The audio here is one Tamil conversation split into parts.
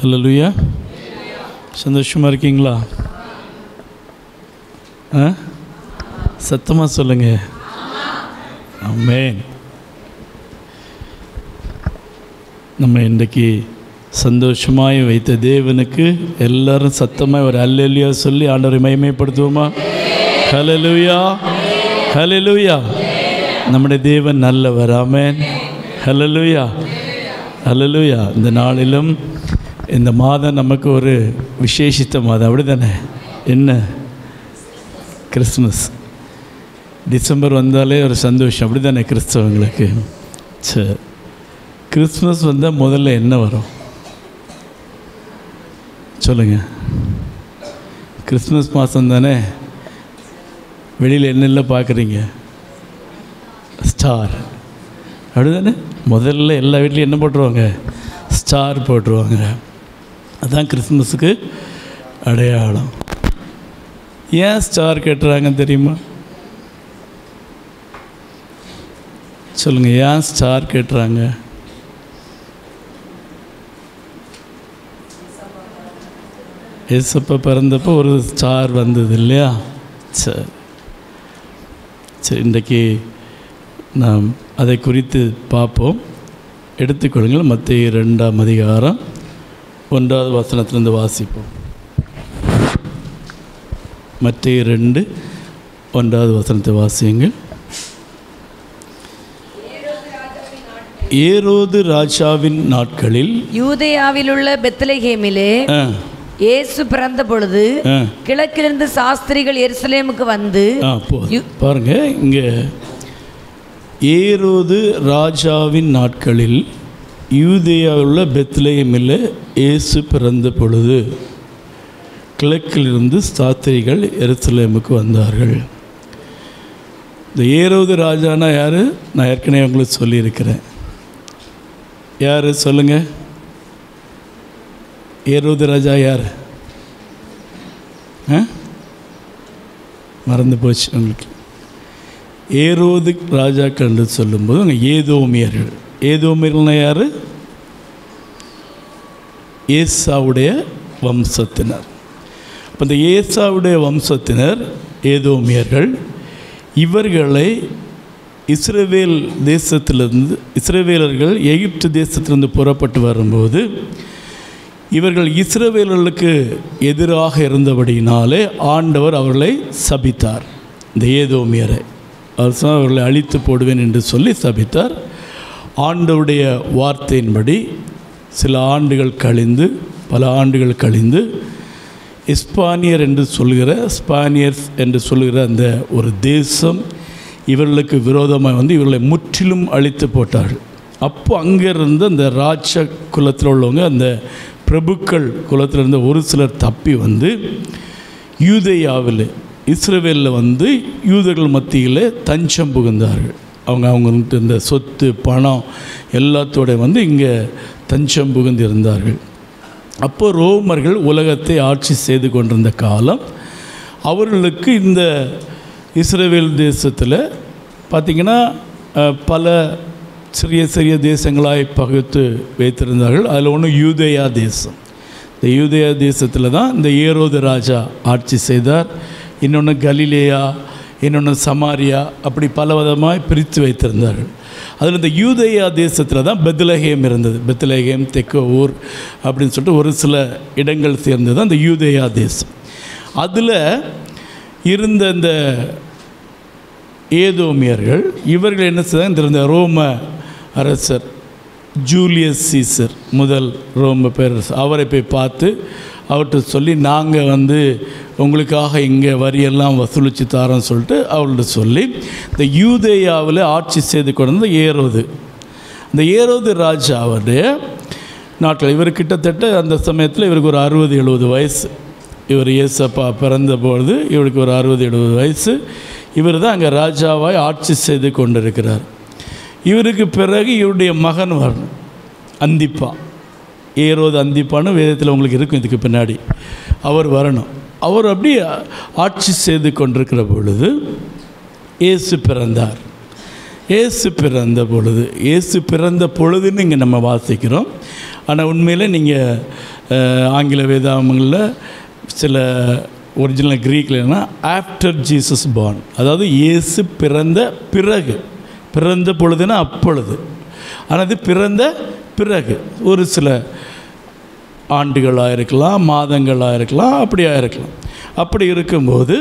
ஹல்லேலூயா. சந்தோஷமாக இருக்கீங்களா? சத்தமாக சொல்லுங்க. ஆமென். நம்ம இன்றைக்கு சந்தோஷமாய் வைத்த தேவனுக்கு எல்லாரும் சத்தமாக ஒரு அல்லேலூயா சொல்லி ஆண்டவரை மகிமைப்படுத்துவோமா? ஹல்லேலூயா, ஹல்லேலூயா. நம்முடைய தேவன் நல்லவர். ஆமென். ஹல்லேலூயா, ஹல்லேலூயா. இந்த நாளிலும் இந்த மாதம் நமக்கு ஒரு விசேஷித்த மாதம், அப்படி தானே? என்ன? கிறிஸ்மஸ். டிசம்பர் வந்தாலே ஒரு சந்தோஷம், அப்படி தானே கிறிஸ்தவங்களுக்கு? சரி, கிறிஸ்மஸ் வந்தால் முதல்ல என்ன வரும் சொல்லுங்கள்? கிறிஸ்மஸ் மாதம் தானே. வெளியில் என்னெல்லாம் பார்க்குறீங்க? ஸ்டார், அப்படி தானே? முதல்ல எல்லா வீட்லேயும் என்ன போட்டுருவாங்க? ஸ்டார் போட்டுருவாங்க. அதுதான் கிறிஸ்மஸுக்கு அடையாளம். ஏன் ஸ்டார் கட்டுறாங்க தெரியுமா? சொல்லுங்கள், ஏன் ஸ்டார் கட்டுறாங்க? ஏசப்பா பிறந்தப்போ ஒரு ஸ்டார் வந்தது இல்லையா? சரி சரி, இன்றைக்கு நாம் அதை குறித்து பார்ப்போம். எடுத்துக்கொள்ளுங்கள். மத்தேயு 2ஆம் அதிகாரம் 1வது வசனத்திலிருந்து வாசிப்போம். மத்தேயு 2:1வது வசனத்தை வாசியுங்கள். ஏரோது ராஜாவின் நாட்களில் யூதேயாவில் உள்ள பெத்லகேமிலே இயேசு பிறந்த பொழுது கிழக்கிலிருந்து சாஸ்திரிகள் எருசலேமுக்கு வந்து பாருங்க, இங்க ஏரோது ராஜாவின் நாட்களில் யூதேயாவில் உள்ள பெத்லகேமில் இயேசு பிறந்த பொழுது கிழக்கிலிருந்து சாஸ்திரிகள் எருசலேமுக்கு வந்தார்கள். இந்த ஏரோது ராஜானா யார்? நான் ஏற்கனவே உங்களுக்கு சொல்லியிருக்கிறேன். யார் சொல்லுங்கள்? ஏரோது ராஜா யார்? மறந்து போச்சு உங்களுக்கு. ஏரோது ராஜாக்கள் என்று சொல்லும்போது அங்கே ஏதோமியர்கள். ஏதோமியர்கள்னா யார்? ஏசாவுடைய வம்சத்தினர். இப்போ இந்த ஏசாவுடைய வம்சத்தினர் ஏதோமியர்கள். இவர்களை இஸ்ரவேல் தேசத்திலிருந்து, இஸ்ரவேலர்கள் எகிப்து தேசத்திலிருந்து புறப்பட்டு வரும்போது இவர்கள் இஸ்ரவேலர்களுக்கு எதிராக இருந்தபடியினாலே ஆண்டவர் அவர்களை சபித்தார். இந்த ஏதோமியரை அவர்களை அழித்து போடுவேன் என்று சொல்லி சபித்தார். ஆண்டவருடைய வார்த்தையின்படி சில ஆண்டுகள் கழிந்து, பல ஆண்டுகள் கழிந்து ஸ்பானியர்ஸ் என்று சொல்கிற அந்த ஒரு தேசம் இவர்களுக்கு விரோதமாக வந்து இவர்களை முற்றிலும் அழித்து போட்டார்கள். அப்போ அங்கேருந்து அந்த ராஜ குலத்தில் உள்ளவங்க, அந்த பிரபுக்கள் குலத்தில் இருந்த ஒரு சிலர் தப்பி வந்து யூதேயாவில், இஸ்ரவேலில் வந்து யூதர்கள் மத்தியில் தஞ்சம் புகுந்தார்கள். அவங்கள்ட்ட இருந்த சொத்து பணம் எல்லாத்தோட வந்து இங்கே தஞ்சம் புகுந்து இருந்தார்கள். அப்போ ரோமர்கள் உலகத்தை ஆட்சி செய்து கொண்டிருந்த காலம். அவர்களுக்கு இந்த இஸ்ரவேல் தேசத்தில் பார்த்திங்கன்னா பல சிறிய சிறிய தேசங்களாய் பகுத்து வைத்திருந்தார்கள். அதில் ஒன்று யூதேயா தேசம். இந்த யூதேயா தேசத்தில் தான் இந்த ஏரோது ராஜா ஆட்சி செய்தார். இன்னொன்று கலிலேயா, இன்னொன்று சமாரியா, அப்படி பல விதமாய் பிரித்து வைத்திருந்தார்கள். அதில் இந்த யூதேயா தேசத்தில் தான் பெத்லகேம் இருந்தது. பெத்லகேம், தெற்கு ஊர் அப்படின்னு சொல்லிட்டு ஒரு சில இடங்கள் சேர்ந்தது தான் இந்த யூதேயா தேசம். அதில் இருந்த இந்த ஏதோமியர்கள் இவர்கள் என்ன செய்தாங்க? இந்த ரோம அரசர் ஜூலியஸ் சீசர், முதல் ரோம பேரரசர், அவரை போய் பார்த்து அவர்கிட்ட சொல்லி நாங்கள் வந்து உங்களுக்காக இங்கே வரியெல்லாம் வசூலித்து தாரோன்னு சொல்லிட்டு அவர்கிட்ட சொல்லி இந்த யூதேயாவில் ஆட்சி செய்து கொண்டு ஏரோது, இந்த ஏரோது ராஜாவுடைய நாட்கள், இவர் கிட்டத்தட்ட அந்த சமயத்தில் இவருக்கு ஒரு 60-70 வயசு. இவர் ஏசப்பா பிறந்தபோது இவருக்கு ஒரு 60-70 வயசு. இவர் தான் அங்கே ராஜாவாய் ஆட்சி செய்து கொண்டிருக்கிறார். இவருக்கு பிறகு இவருடைய மகன் வரணும், அந்திப்பா. ஏரோது அந்திப்பான்னு வேதத்தில் உங்களுக்கு இருக்கும் இதுக்கு பின்னாடி. அவர் வரணும். அவர் அப்படி ஆட்சி செய்து கொண்டிருக்கிற பொழுது இயேசு பிறந்தார். இயேசு பிறந்த பொழுதுன்னு இங்கே நம்ம வாசிக்கிறோம். ஆனால் உண்மையில் நீங்கள் ஆங்கில வேதாகமங்களில் சில ஒரிஜினல் க்ரீக்கில் என்ன ஆஃப்டர் ஜீசஸ் பார்ன், அதாவது இயேசு பிறந்த பிறகு, பிறந்த பொழுதுன்னா அப்பொழுது, ஆனால் அது பிறந்த பிறகு ஒரு சில ஆண்டுகளாக இருக்கலாம், மாதங்களாக இருக்கலாம், அப்படியாக இருக்கலாம். அப்படி இருக்கும்போது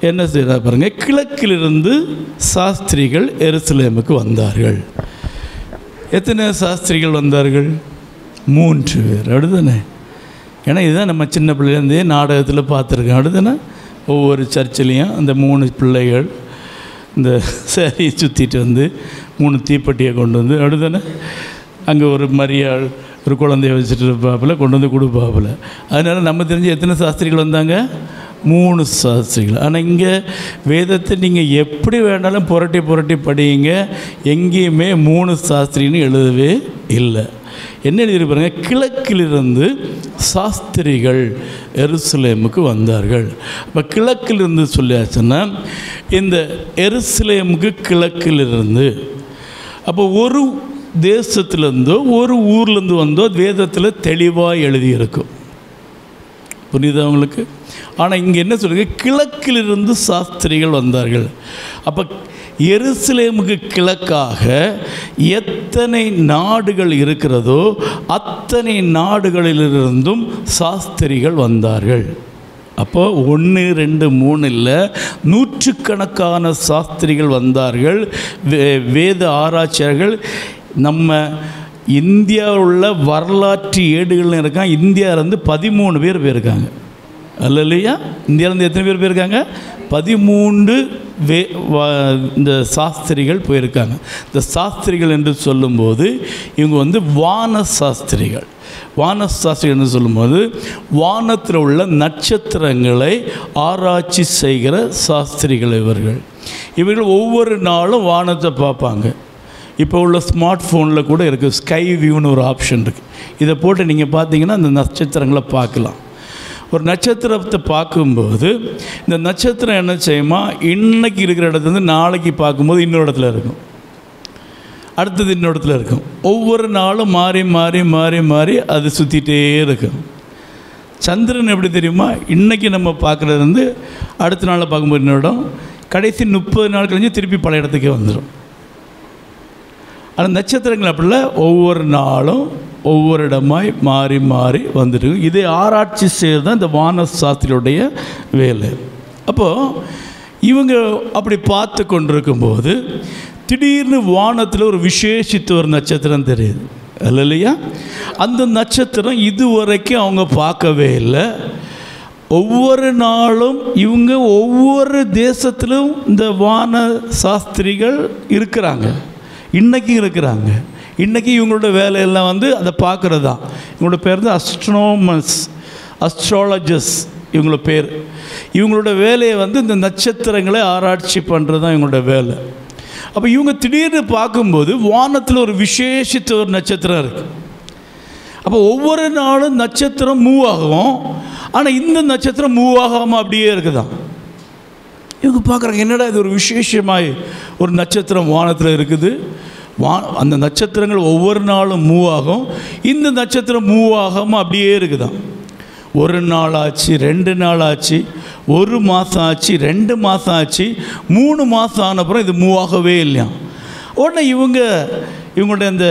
என்ன செய்யறா பாருங்கள், கிழக்கிலிருந்து சாஸ்திரிகள் எருசலேமுக்கு வந்தார்கள். எத்தனை சாஸ்திரிகள் வந்தார்கள்? 3 பேர். அப்படிதானே? ஏன்னா இதுதான் நம்ம சின்ன பிள்ளைலேருந்தே நாடகத்தில் பார்த்துருக்கோம். அப்படிதானே? ஒவ்வொரு சர்ச்சிலையும் அந்த 3 பிள்ளைகள் இந்த சேரியை சுற்றிட்டு வந்து 3 தீப்பெட்டியை கொண்டு வந்து, அப்படிதானே, அங்கே ஒரு மரியாள் ஒரு குழந்தைய வச்சுட்டு இருப்பாப்பில் கொண்டு வந்து கொடுப்பாப்பில். அதனால் நம்ம தெரிஞ்சு எத்தனை சாஸ்திரிகள் வந்தாங்க? 3 சாஸ்திரிகள். ஆனால் இங்கே வேதத்தை நீங்கள் எப்படி வேணாலும் புரட்டி புரட்டி படியுங்க, எங்கேயுமே 3 சாஸ்திரின்னு எழுதவே இல்லை. என்ன எழுதியிருப்பாருங்க? கிழக்கிலிருந்து சாஸ்திரிகள் எருசலேமுக்கு வந்தார்கள். இப்போ கிழக்கிலிருந்து சொல்லியாச்சுன்னா இந்த எருசலேமுக்கு கிழக்கிலிருந்து, அப்போ ஒரு தேசத்துலேருந்தோ ஒரு ஊர்லேருந்து வந்தோ வேதத்தில் தெளிவாக எழுதியிருக்கும். புரியுதா உங்களுக்கு? ஆனால் இங்கே என்ன சொல்லுங்க, கிழக்கிலிருந்து சாஸ்திரிகள் வந்தார்கள். அப்போ எருசலேமுக்கு கிழக்காக எத்தனை நாடுகள் இருக்கிறதோ அத்தனை நாடுகளிலிருந்தும் சாஸ்திரிகள் வந்தார்கள். அப்போ 1, 2, 3 இல்லை, நூற்றுக்கணக்கான சாஸ்திரிகள் வந்தார்கள். வேத ஆராய்ச்சியாளர்கள் நம்ம இந்தியாவில் உள்ள வரலாற்று ஏடுகள்னு இருக்காங்க. இந்தியாவிலேருந்து 13 பேர் போயிருக்காங்க. அல்ல இல்லையா? இந்தியாவிலேருந்து எத்தனை பேர் போயிருக்காங்க? 13 இந்த சாஸ்திரிகள் போயிருக்காங்க. இந்த சாஸ்திரிகள் என்று சொல்லும்போது இவங்க வந்து வான சாஸ்திரிகள். வான சாஸ்திரிகள் என்று சொல்லும்போது வானத்தில் உள்ள நட்சத்திரங்களை ஆராய்ச்சி செய்கிற சாஸ்திரிகள் இவர்கள் ஒவ்வொரு நாளும் வானத்தை பார்ப்பாங்க. இப்போ உள்ள ஸ்மார்ட் ஃபோனில் கூட இருக்குது, ஸ்கை வியூன்னு ஒரு ஆப்ஷன் இருக்குது. இதை போட்டு நீங்கள் பார்த்தீங்கன்னா அந்த நட்சத்திரங்களை பார்க்கலாம். ஒரு நட்சத்திரத்தை பார்க்கும்போது இந்த நட்சத்திரம் என்ன செய்யுமா, இன்றைக்கி இருக்கிற இடத்துலேருந்து நாளைக்கு பார்க்கும்போது இன்னொரு இடத்துல இருக்கும், அடுத்தது இன்னொரு இடத்துல இருக்கும். ஒவ்வொரு நாளும் மாறி மாறி மாறி மாறி அது சுற்றிகிட்டே இருக்கும். சந்திரன் எப்படி தெரியுமா, இன்றைக்கி நம்ம பார்க்குறது வந்து அடுத்த நாளில் பார்க்கும்போது இன்னொரு இடம், கடைசி 30 நாள் கழிஞ்சு திருப்பி பல இடத்துக்கே வந்துடும். ஆனால் நட்சத்திரங்கள் அப்படில ஒவ்வொரு நாளும் ஒவ்வொரு இடமாய் மாறி மாறி வந்துட்டு இதை ஆராய்ச்சி செய்கிறது தான் இந்த வான சாஸ்திரியுடைய வேலை. அப்போது இவங்க அப்படி பார்த்து கொண்டிருக்கும்போது திடீர்னு வானத்தில் ஒரு விசேஷித்த ஒரு நட்சத்திரம் தெரியுது. இல்லையா? அந்த நட்சத்திரம் இதுவரைக்கும் அவங்க பார்க்கவே இல்லை. ஒவ்வொரு நாளும் இவங்க ஒவ்வொரு தேசத்திலும் இந்த வான சாஸ்திரிகள் இருக்கிறாங்க, இன்றைக்கும் இருக்கிறாங்க. இன்றைக்கி இவங்களோட வேலையெல்லாம் வந்து அதை பார்க்குறது தான். இவங்களோட பேர் தான் அஸ்ட்ராலஜர்ஸ் இவங்களோட பேர். இவங்களோட வேலையை வந்து இந்த நட்சத்திரங்களை ஆராய்ச்சி பண்ணுறது தான் இவங்களோட வேலை. அப்போ இவங்க திடீர்னு பார்க்கும்போது வானத்தில் ஒரு விசேஷித்த ஒரு நட்சத்திரம் இருக்குது. அப்போ ஒவ்வொரு நாளும் நட்சத்திரம் மூவ் ஆகும், ஆனால் இந்த நட்சத்திரம் மூவ் ஆகாமல் அப்படியே இருக்குதான். இவங்க பார்க்குறாங்க, என்னடா இது ஒரு விசேஷமாய் ஒரு நட்சத்திரம் வானத்தில் இருக்குது. அந்த நட்சத்திரங்கள் ஒவ்வொரு நாளும் மூவ் ஆகும், இந்த நட்சத்திரம் மூவ் ஆகாமல் அப்படியே இருக்குதான். 1 நாள் ஆச்சு, 2 நாள் ஆச்சு, 1 மாதம் ஆச்சு, 2 மாதம் ஆச்சு, 3 மாதம் ஆனப்புறம் இது மூவ் ஆகவே இல்லையா. உடனே இவங்களுடைய அந்த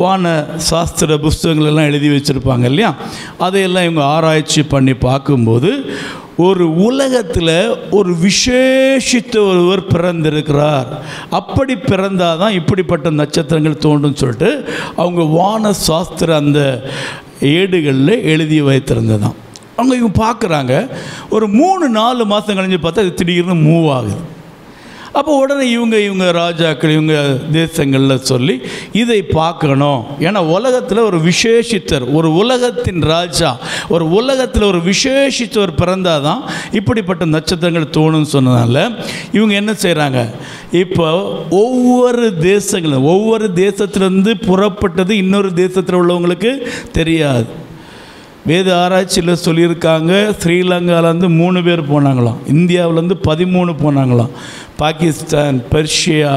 வான சாஸ்திர புஸ்தகங்களெல்லாம் எழுதி வச்சுருப்பாங்க இல்லையா, அதையெல்லாம் இவங்க ஆராய்ச்சி பண்ணி பார்க்கும்போது ஒரு உலகத்தில் ஒரு விசேஷித்த ஒருவர் பிறந்திருக்கிறார், அப்படி பிறந்தால் தான் இப்படிப்பட்ட நட்சத்திரங்கள் தோன்றும் சொல்லிட்டு அவங்க வான சாஸ்திர அந்த ஏடுகளில் எழுதி வைத்திருந்ததான். அவங்க இவங்க பார்க்குறாங்க. ஒரு 3-4 மாதம் கழிஞ்சு பார்த்தா அது திடீர்னு மூவ் ஆகுது. அப்போ உடனே இவங்க ராஜாக்கள் இவங்க தேசங்களில் சொல்லி இதை பார்க்கணும். ஏன்னா உலகத்தில் ஒரு விசேஷித்தர், ஒரு உலகத்தின் ராஜா, ஒரு உலகத்தில் ஒரு விசேஷித்தவர் பிறந்தால் தான் இப்படிப்பட்ட நட்சத்திரங்கள் தோணுன்னு சொன்னதால் இவங்க என்ன செய்கிறாங்க, இப்போ ஒவ்வொரு தேசங்களும் ஒவ்வொரு தேசத்துலேருந்து புறப்பட்டது இன்னொரு தேசத்தில் உள்ளவங்களுக்கு தெரியாது. வேத ஆராய்ச்சியில் சொல்லியிருக்காங்க, ஸ்ரீலங்காவிலேருந்து 3 பேர் போனாங்களாம், இந்தியாவிலேருந்து 13 போனாங்களாம், பாகிஸ்தான், பெர்ஷியா,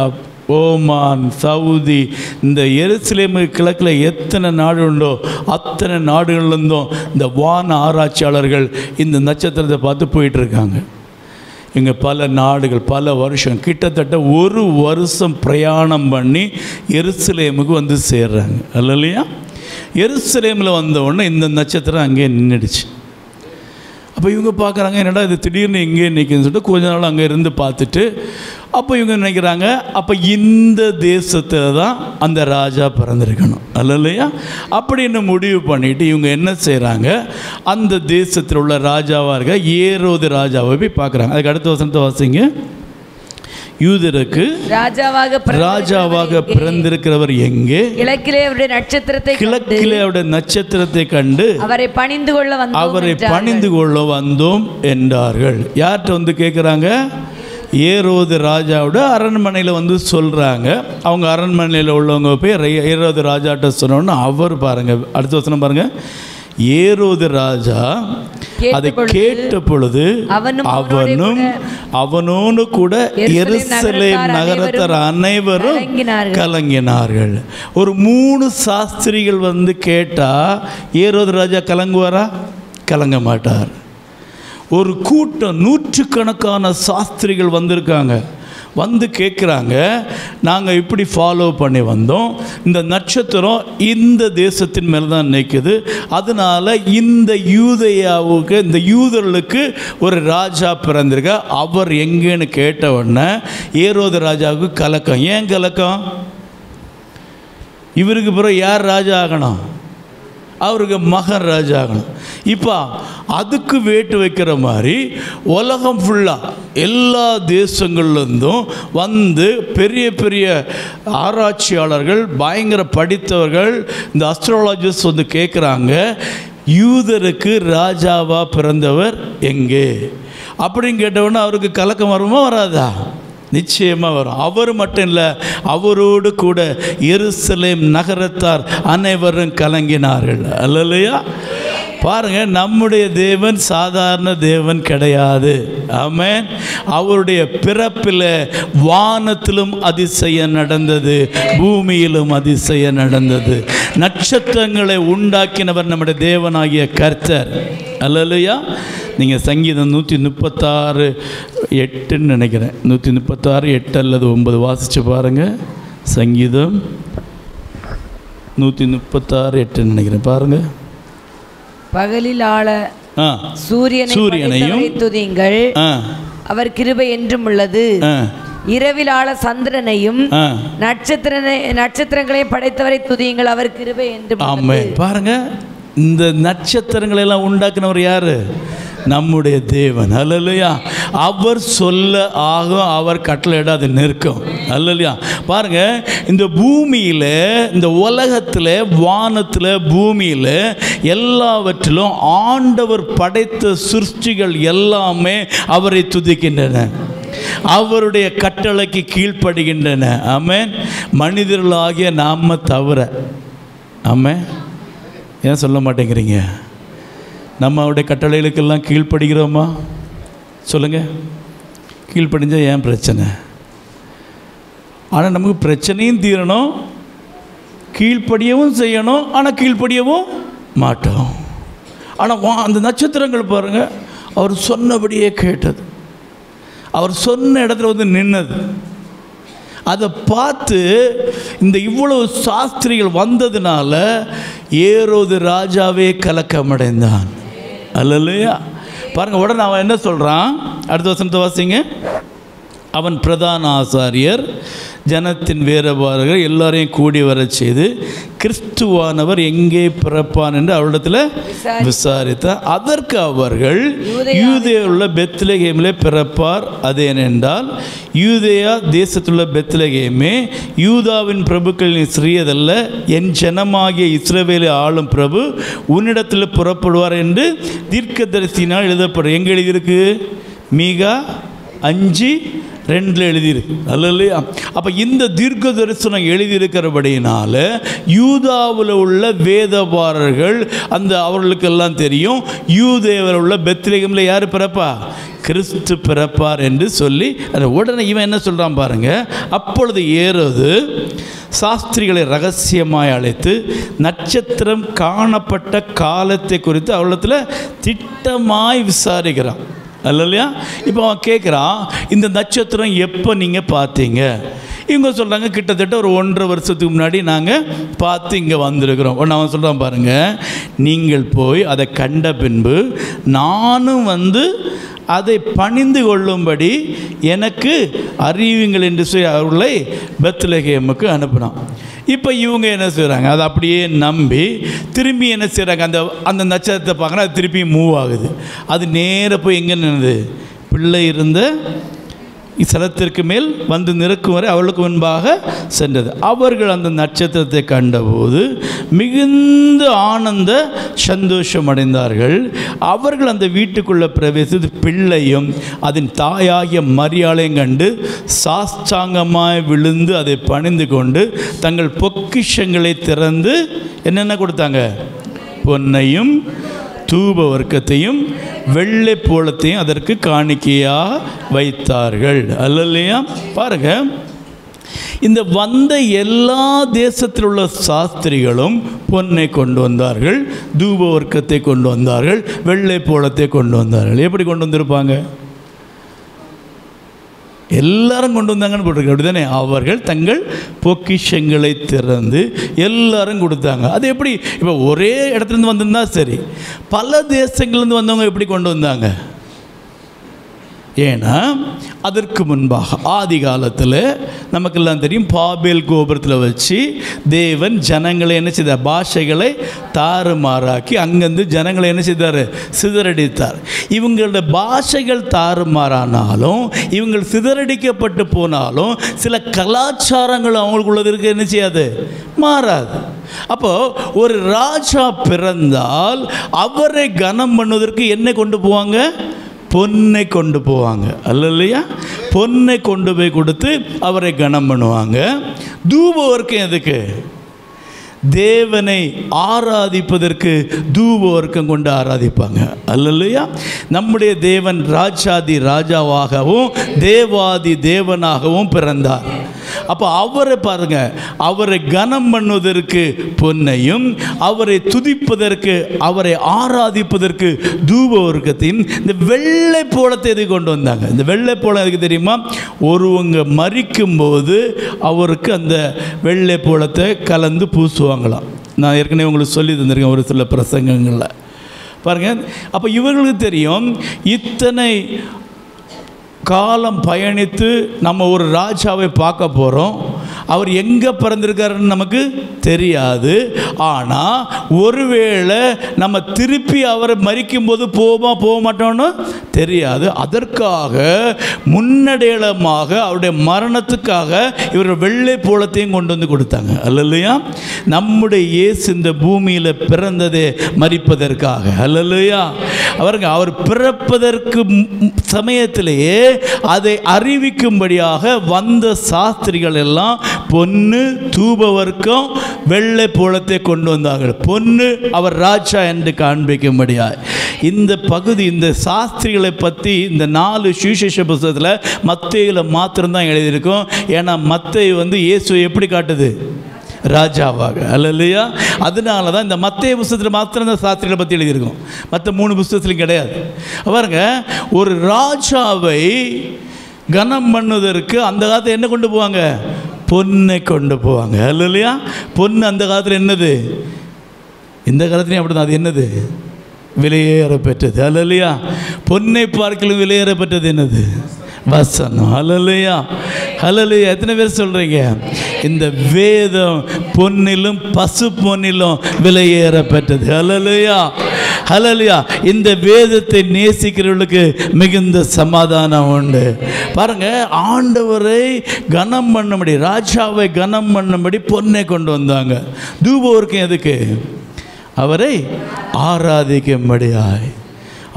ஓமான், சவுதி, இந்த எருசலேமுக்கு கிழக்கில் எத்தனை நாடு உண்டோ அத்தனை நாடுகள்லேருந்தும் இந்த வான ஆராய்ச்சியாளர்கள் இந்த நட்சத்திரத்தை பார்த்து போயிட்டுருக்காங்க. இங்கே பல நாடுகள், பல வருஷம், கிட்டத்தட்ட 1 வருஷம் பிரயாணம் பண்ணி எருசலேமுக்கு வந்து சேர்றாங்க. அல்லையா? எருசலேமில் வந்த உடனே இந்த நட்சத்திரம் அங்கேயே நின்றுடுச்சு. அப்போ இவங்க பார்க்குறாங்க, என்னடா இது திடீர்னு இங்கே நிற்குதுன்னு சொல்லிட்டு கொஞ்ச நாள் அங்கே இருந்து பார்த்துட்டு அப்போ இவங்க நினைக்கிறாங்க, அப்போ இந்த தேசத்தில் தான் அந்த ராஜா பிறந்திருக்கணும். அல்லையா? அப்படின்னு முடிவு பண்ணிவிட்டு இவங்க என்ன செய்கிறாங்க, அந்த தேசத்தில் உள்ள ராஜாவாக இருக்க ஏரோது ராஜாவை போய் பார்க்குறாங்க. அதுக்கு அடுத்த வசனத்தை வாசிங்க. யூதருக்கு ராஜாவாக பிறந்திருக்கிறவர் எங்கே? கிழக்கிலே அவருடைய நட்சத்திரத்தை கண்டு அவரை பணிந்து கொள்ள வந்தோம் என்றார்கள். யார்கிட்ட வந்து கேட்குறாங்க? ஏரோது ராஜாவோட அரண்மனையில் வந்து சொல்கிறாங்க. அவங்க அரண்மனையில் உள்ளவங்க போய் ஏரோது ராஜாட்ட சொன்னோன்னு அவர் பாருங்கள், அடுத்த வசனம் பாருங்கள். ஏரோது ராஜா அதை கேட்ட பொழுது அவனோடு கூட எருசலேம் நகரத்தார் அனைவரும் கலங்கினார்கள். ஒரு 3 சாஸ்திரிகள் வந்து கேட்டால் ஏரோது ராஜா கலங்குவாரா? கலங்க மாட்டார். ஒரு கூட்டம், 100கணக்கான சாஸ்திரிகள் வந்திருக்காங்க, வந்து கேட்குறாங்க, நாங்கள் இப்படி ஃபாலோ பண்ணி வந்தோம், இந்த நட்சத்திரம் இந்த தேசத்தின் மேலே தான் நிற்குது, அதனால் இந்த யூதேயாவுக்கு, இந்த யூதர்களுக்கு ஒரு ராஜா பிறந்திருக்க, அவர் எங்கேன்னு கேட்ட உடனே ஏரோது ராஜாவுக்கு கலக்கம். ஏன் கலக்கம்? இவருக்கு பிறகு யார் ராஜா ஆகணும்? அவருக்கு மகன் ராஜா ஆகணும். இப்போ அதுக்கு வேட்டு வைக்கிற மாதிரி உலகம் ஃபுல்லாக எல்லா தேசங்கள்லேருந்தும் வந்து பெரிய பெரிய ஆராய்ச்சியாளர்கள், பயங்கர படித்தவர்கள், இந்த அஸ்ட்ராலஜிஸ்ட் வந்து கேட்குறாங்க, யூதருக்கு ராஜாவாக பிறந்தவர் எங்கே அப்படின்னு கேட்டவுடனே அவருக்கு கலக்கம் வருமா வராதா? நிச்சயமாக வரும். அவர் மட்டும் இல்லை, அவரோடு கூட எருசலேம் நகரத்தார் அனைவரும் கலங்கினார்கள். அல்லையா? பாருங்கள், நம்முடைய தேவன் சாதாரண தேவன் கிடையாது. ஆமென். அவருடைய பிறப்பில் வானத்திலும் அதிசயம் நடந்தது, பூமியிலும் அதிசயம் நடந்தது. நட்சத்திரங்களை உண்டாக்கினவர் நம்முடைய தேவனாகிய கர்த்தர். அல்லையா? நீங்கள் சங்கீதம் 136:8 நினைக்கிறேன், 136:8 அல்லது 9 வாசித்து பாருங்கள். சங்கீதம் 136:8 நினைக்கிறேன், பாருங்கள். பகலில் ஆள சூரியனையும் துதியுங்கள், அவர் கிருபை என்றும் உள்ளது. இரவில் ஆள சந்திரனையும் நட்சத்திரங்களை படைத்தவரை துதியுங்கள், அவர் கிருபை என்றும். ஆமென். பாருங்க, இந்த நட்சத்திரங்களை எல்லாம் உண்டாக்குனவர் யாரு? நம்முடைய தேவன். அல்லையா? அவர் சொல்ல ஆகும், அவர் கட்டளையிட அது நிற்கும். அல்லையா? பாருங்க, இந்த பூமியில், இந்த உலகத்தில், வானத்தில், பூமியில் எல்லாவற்றிலும் ஆண்டவர் படைத்த சிருஷ்டிகள் எல்லாமே அவரை துதிக்கின்றன, அவருடைய கட்டளைக்கு கீழ்ப்படுகின்றன. ஆமென். மனிதர்களாகிய நாம தவிர. ஆமென். ஏன் சொல்ல மாட்டேங்கிறீங்க? நம்ம அவருடைய கட்டளைகளுக்கெல்லாம் கீழ்ப்படுகிறோமா? சொல்லுங்கள். கீழ்ப்படிஞ்சால் ஏன் பிரச்சனை? ஆனால் நமக்கு பிரச்சனையும் தீரணும், கீழ்ப்படியவும் செய்யணும், ஆனால் கீழ்ப்படியவும் மாட்டோம். ஆனால் அந்த நட்சத்திரங்கள் பாருங்கள், அவர் சொன்னபடியே கேட்டது, அவர் சொன்ன இடத்துல வந்து நின்னது. அதை பார்த்து இந்த இவ்வளவு சாஸ்திரிகள் வந்ததுனால ஏரோது ராஜாவே கலக்கமடைந்தான். அல்லையா? பாருங்கள், உடனே அவன் என்ன சொல்கிறான்? அடுத்த வசனத்தை வாசிங்க. அவன் பிரதான ஆசாரியர், ஜனத்தின் வேறுபாடுகள் எல்லாரையும் கூடி வர செய்து கிறிஸ்துவானவர் எங்கே பிறப்பான் என்று அவரிடத்தில் விசாரித்தார். அதற்கு அவர்கள், யூதேயா உள்ள பெத்லகேமிலே பிறப்பார். அது ஏனென்றால் யூதேயா தேசத்துள்ள பெத்லகேமே யூதாவின் பிரபுக்களின் சிறியதல்ல, என் ஜனமாகிய இஸ்ரவேலை ஆளும் பிரபு உன்னிடத்தில் புறப்படுவார் என்று தீர்க்கதரிசினால் எழுதப்படும். எங்கே எழுதியிருக்கு? மீகா 5:2 எழுதியிருக்கு அல்லையா? அப்போ இந்த தீர்க்க தரிசனம் எழுதியிருக்கிறபடினால யூதாவில் உள்ள வேதபாரர்கள் அவர்களுக்கெல்லாம் தெரியும், யூதேவில் உள்ள பெத்லகேமில் யார் பிறப்பா? கிறிஸ்து பிறப்பார் என்று சொல்லி உடனே இவன் என்ன சொல்கிறான் பாருங்க. அப்பொழுது ஏரோது சாஸ்திரிகளை ரகசியமாய் அழைத்து நட்சத்திரம் காணப்பட்ட காலத்தை குறித்து அவளிடத்தில் திட்டமாய் விசாரிக்கிறான் அல்லையா? இப்போ அவன் கேட்குறான், இந்த நட்சத்திரம் எப்போ நீங்கள் பார்த்தீங்க? இவங்க சொல்கிறாங்க, கிட்டத்தட்ட ஒரு 1.5 வருஷத்துக்கு முன்னாடி நாங்கள் பார்த்து இங்கே வந்திருக்கிறோம். ஒன்று அவன் சொல்கிறான் பாருங்கள், நீங்கள் போய் அதை கண்ட பின்பு நானும் அதை பணிந்து கொள்ளும்படி எனக்கு அறிவிங்கள் என்று சொல்லி அவர்களை பெத்லகேமுக்கு அனுப்பினான். இப்போ இவங்க என்ன செய்கிறாங்க, அதை அப்படியே நம்பி திரும்பி என்ன செய்கிறாங்க, அந்த நட்சத்திரத்தை பார்க்குறா, அது திருப்பி மூவ் ஆகுது. அது நேராக போய் எங்கே நின்றுது? பிள்ளை இருந்த ஸ்தலத்திற்கு மேல் வந்து நிற்கும் வரை அவளுக்கு முன்பாக சென்றது. அவர்கள் அந்த நட்சத்திரத்தை கண்டபோது மிகுந்த ஆனந்த சந்தோஷம் அடைந்தார்கள். அவர்கள் அந்த வீட்டுக்குள்ளே பிரவேசித்து பிள்ளையும் அதன் தாயாகிய மரியாளையும் கண்டு சாஷ்டாங்கமாய் விழுந்து அதை பணிந்து கொண்டு தங்கள் பொக்கிஷங்களை திறந்து என்னென்ன கொடுத்தாங்க? பொன்னையும் தூப வர்க்கத்தையும் வெள்ளை போலத்தையும் அதற்கு காணிக்கையாக வைத்தார்கள் அல்லையா? பாருங்க, இந்த வந்த எல்லா தேசத்தில் உள்ள சாஸ்திரிகளும் பொன்னை கொண்டு வந்தார்கள், தூப வர்க்கத்தை கொண்டு வந்தார்கள், வெள்ளை போலத்தை கொண்டு வந்தார்கள். எப்படி கொண்டு வந்திருப்பாங்க? எல்லாரும் கொண்டு வந்தாங்கன்னு போட்டிருக்க அப்படி தானே? அவர்கள் தங்கள் பொக்கிஷங்களை திறந்து எல்லாரும் கொடுத்தாங்க. அது எப்படி? இப்போ ஒரே இடத்துலேருந்து வந்திருந்தா சரி, பல தேசங்கள்லேருந்து வந்தவங்க எப்படி கொண்டு வந்தாங்க? ஏன்னா அதற்கு முன்பாக ஆதி காலத்தில் நமக்கெல்லாம் தெரியும், பாபேல் கோபுரத்தில் வச்சு தேவன் ஜனங்களை என்ன செய்தார்? பாஷைகளை தாறுமாறாக்கி அங்கேருந்து ஜனங்களை என்ன செய்தார்? சிதறடித்தார். இவங்களோட பாஷைகள் தாறுமாறானாலும் இவங்கள் சிதறடிக்கப்பட்டு போனாலும் சில கலாச்சாரங்கள் அவங்களுக்குள்ளதற்கு என்ன செய்யாது? மாறாது. அப்போது ஒரு ராஜா பிறந்தால் அவரை கனம் பண்ணுவதற்கு என்ன கொண்டு போவாங்க? பொன்னை கொண்டு போவாங்க அல்லையா? பொன்னை கொண்டு போய் கொடுத்து அவரை கனம் பண்ணுவாங்க. தூப வர்க்கம் எதுக்கு? தேவனை ஆராதிப்பதற்கு தூப வர்க்கம் கொண்டு ஆராதிப்பாங்க அல்லையா? நம்முடைய தேவன் ராஜாதி ராஜாவாகவும் தேவாதி தேவனாகவும் பிறந்தார். அப்போ அவரை பாருங்க, அவரை கனம் பண்ணுவதற்கு பொன்னையும் அவரை துதிப்பதற்கு அவரை ஆராதிப்பதற்கு தூப வர்க்கத்தையும் இந்த வெள்ளை போலத்தை எது கொண்டு வந்தாங்க? இந்த வெள்ளை போலம் எதுக்கு தெரியுமா? ஒருவங்க மரிக்கும்போது அவருக்கு அந்த வெள்ளை போலத்தை கலந்து பூசுவாங்களாம். நான் ஏற்கனவே உங்களுக்கு சொல்லி தந்திருக்கேன் ஒரு சில பிரசங்கங்களில். பாருங்கள், அப்போ இவர்களுக்கு தெரியும், இத்தனை காலம் பயணித்து நம்ம ஒரு ராஜாவை பார்க்க போகிறோம், அவர் எங்கே பிறந்திருக்காருன்னு நமக்கு தெரியாது. ஆனால் ஒருவேளை நம்ம திருப்பி அவரை மரிக்கும்போது போக மாட்டோம்னு தெரியாது. அதற்காக முன்னடையாளமாக அவருடைய மரணத்துக்காக இவர்கள் வெள்ளை போலத்தையும் கொண்டு வந்து கொடுத்தாங்க அல்லையா? நம்முடைய இயேசு இந்த பூமியில் பிறந்ததே மரிப்பதற்காக அல்லையா? அவர் பிறப்பதற்கு சமயத்திலேயே அதை அறிவிக்கும்படியாக வந்த சாஸ்திரிகள் எல்லாம் பொன்னு தூப வர்க்கம் வெள்ளை போலத்தை கொண்டு வந்தார்கள். பொன்னு அவர் ராஜா என்று காண்பிக்கும்படியாக. இந்த பகுதி இந்த சாஸ்திரிகளை பற்றி இந்த 4 சுவிசேஷ புத்தகத்தில் மத்தேயுவில் மாத்திரம்தான் எழுதியிருக்கும். ஏன்னா மத்தேயு இயேசுவை எப்படி காட்டுது? ராஜாவாக அல்லையா? அதனால தான் இந்த மத்தேயு புத்தகத்தில் மாத்திரம் தான் சாஸ்திரிகளை பற்றி எழுதியிருக்கும், மற்ற 3 புத்தகத்திலும் கிடையாது. பாருங்க, ஒரு ராஜாவை கனம் பண்ணுவதற்கு அந்த காலத்தில் என்ன கொண்டு போவாங்க? பொன்னை கொண்டு போவாங்க அல்லையா? பொண்ணு அந்த காலத்தில் என்னது? இந்த காலத்துலையும் அப்படி தான். அது என்னது? விலையேற பெற்றது அல்லையா? பொன்னை பார்க்கலும் விலையேற பெற்றது என்னது? வசனம் அல்லையா? அல்லையா? எத்தனை பேர் சொல்கிறீங்க? இந்த வேதம் பொன்னிலும் பசு பொன்னிலும் விலையேற பெற்றது அல்லையா? அல்லையா? இந்த வேதத்தை நேசிக்கிறவர்களுக்கு மிகுந்த சமாதானம் உண்டு. பாருங்க, ஆண்டவரை கனம் பண்ணும்படி, ராஜாவை கனம் பண்ணும்படி பொன்னை கொண்டு வந்தாங்க. தூப வர்க்கம் எதுக்கு? அவரை ஆராதிக்கும்படியாய்.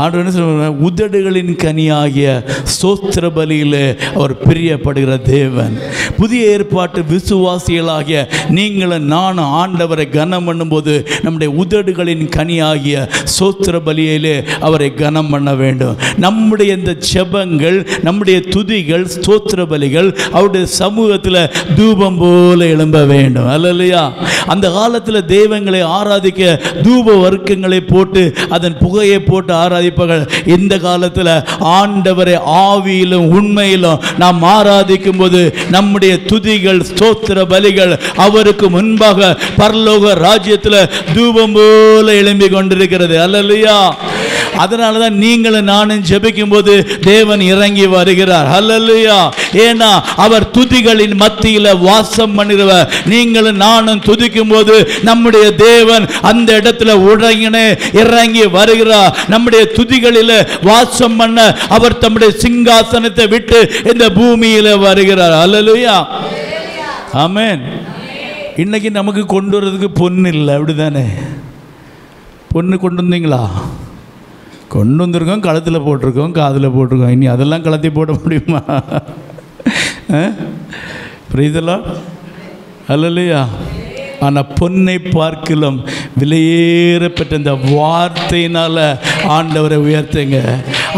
ஆண்டவர் என்ன சொல்றார்? உதடுகளின் கனியாகிய ஸ்தோத்திர பலியிலே அவர் பிரியப்படுகிற தேவன். புதிய ஏற்பாட்டு விசுவாசிகளாகிய நீங்களும் நானும் ஆண்டவரை கனம் பண்ணும்போது நம்முடைய உதடுகளின் கனியாகிய ஸ்தோத்திர பலியிலே அவரை கனம் பண்ண வேண்டும். நம்முடைய இந்த செபங்கள், நம்முடைய துதிகள், ஸ்தோத்திர பலிகள் அவருடைய சமூகத்தில் தூபம் போல எழும்ப வேண்டும். அல்லேலூயா. அந்த காலத்தில் தெய்வங்களை ஆராதிக்க தூப வர்க்கங்களை போட்டு அதன் புகையை போட்டு ஆராதிப்பார்கள். இந்த காலத்தில் ஆண்டவரை ஆவியிலும் உண்மையிலும் நாம் ஆராதிக்கும் போது நம்முடைய துதிகள், ஸ்தோத்திர பலிகள் அவருக்கு முன்பாக பரலோக ராஜ்யத்தில் தூபம் போல எழும்பி கொண்டிருக்கிறது. அல்லேலூயா. அதனால தான் நீங்களும் நானும் ஜெபிக்கும் போது தேவன் இறங்கி வருகிறார். அல்லேலூயா. ஏன்னா அவர் துதிகளின் மத்தியில் வாசம் பண்ணுகிறவர். நீங்களும் நானும் துதிக்கும் போது நம்முடைய தேவன் அந்த இடத்துல உடனே இறங்கி வருகிறார். நம்முடைய துதிகளில் வாசம் பண்ண அவர் தம்முடைய சிங்காசனத்தை விட்டு இந்த பூமியில் வருகிறார். அல்லேலூயா. ஆமென். இன்னைக்கு நமக்கு கொண்டு வரதுக்கு பொண்ணு இல்லை, அப்படிதானே? பொண்ணு கொண்டு வந்தீங்களா? கொண்டு வந்திருக்கோம், கழுத்தில் போட்டிருக்கோம், காதில் போட்டிருக்கோம். இனி அதெல்லாம் கலத்தி போட முடியுமா? புரியுதலா? அல்லேலூயா. ஆனால் பொன்னை பார்க்கலாம் விலையேறப்பட்ட இந்த வார்த்தையினால் ஆண்டவரை உயர்த்துங்க.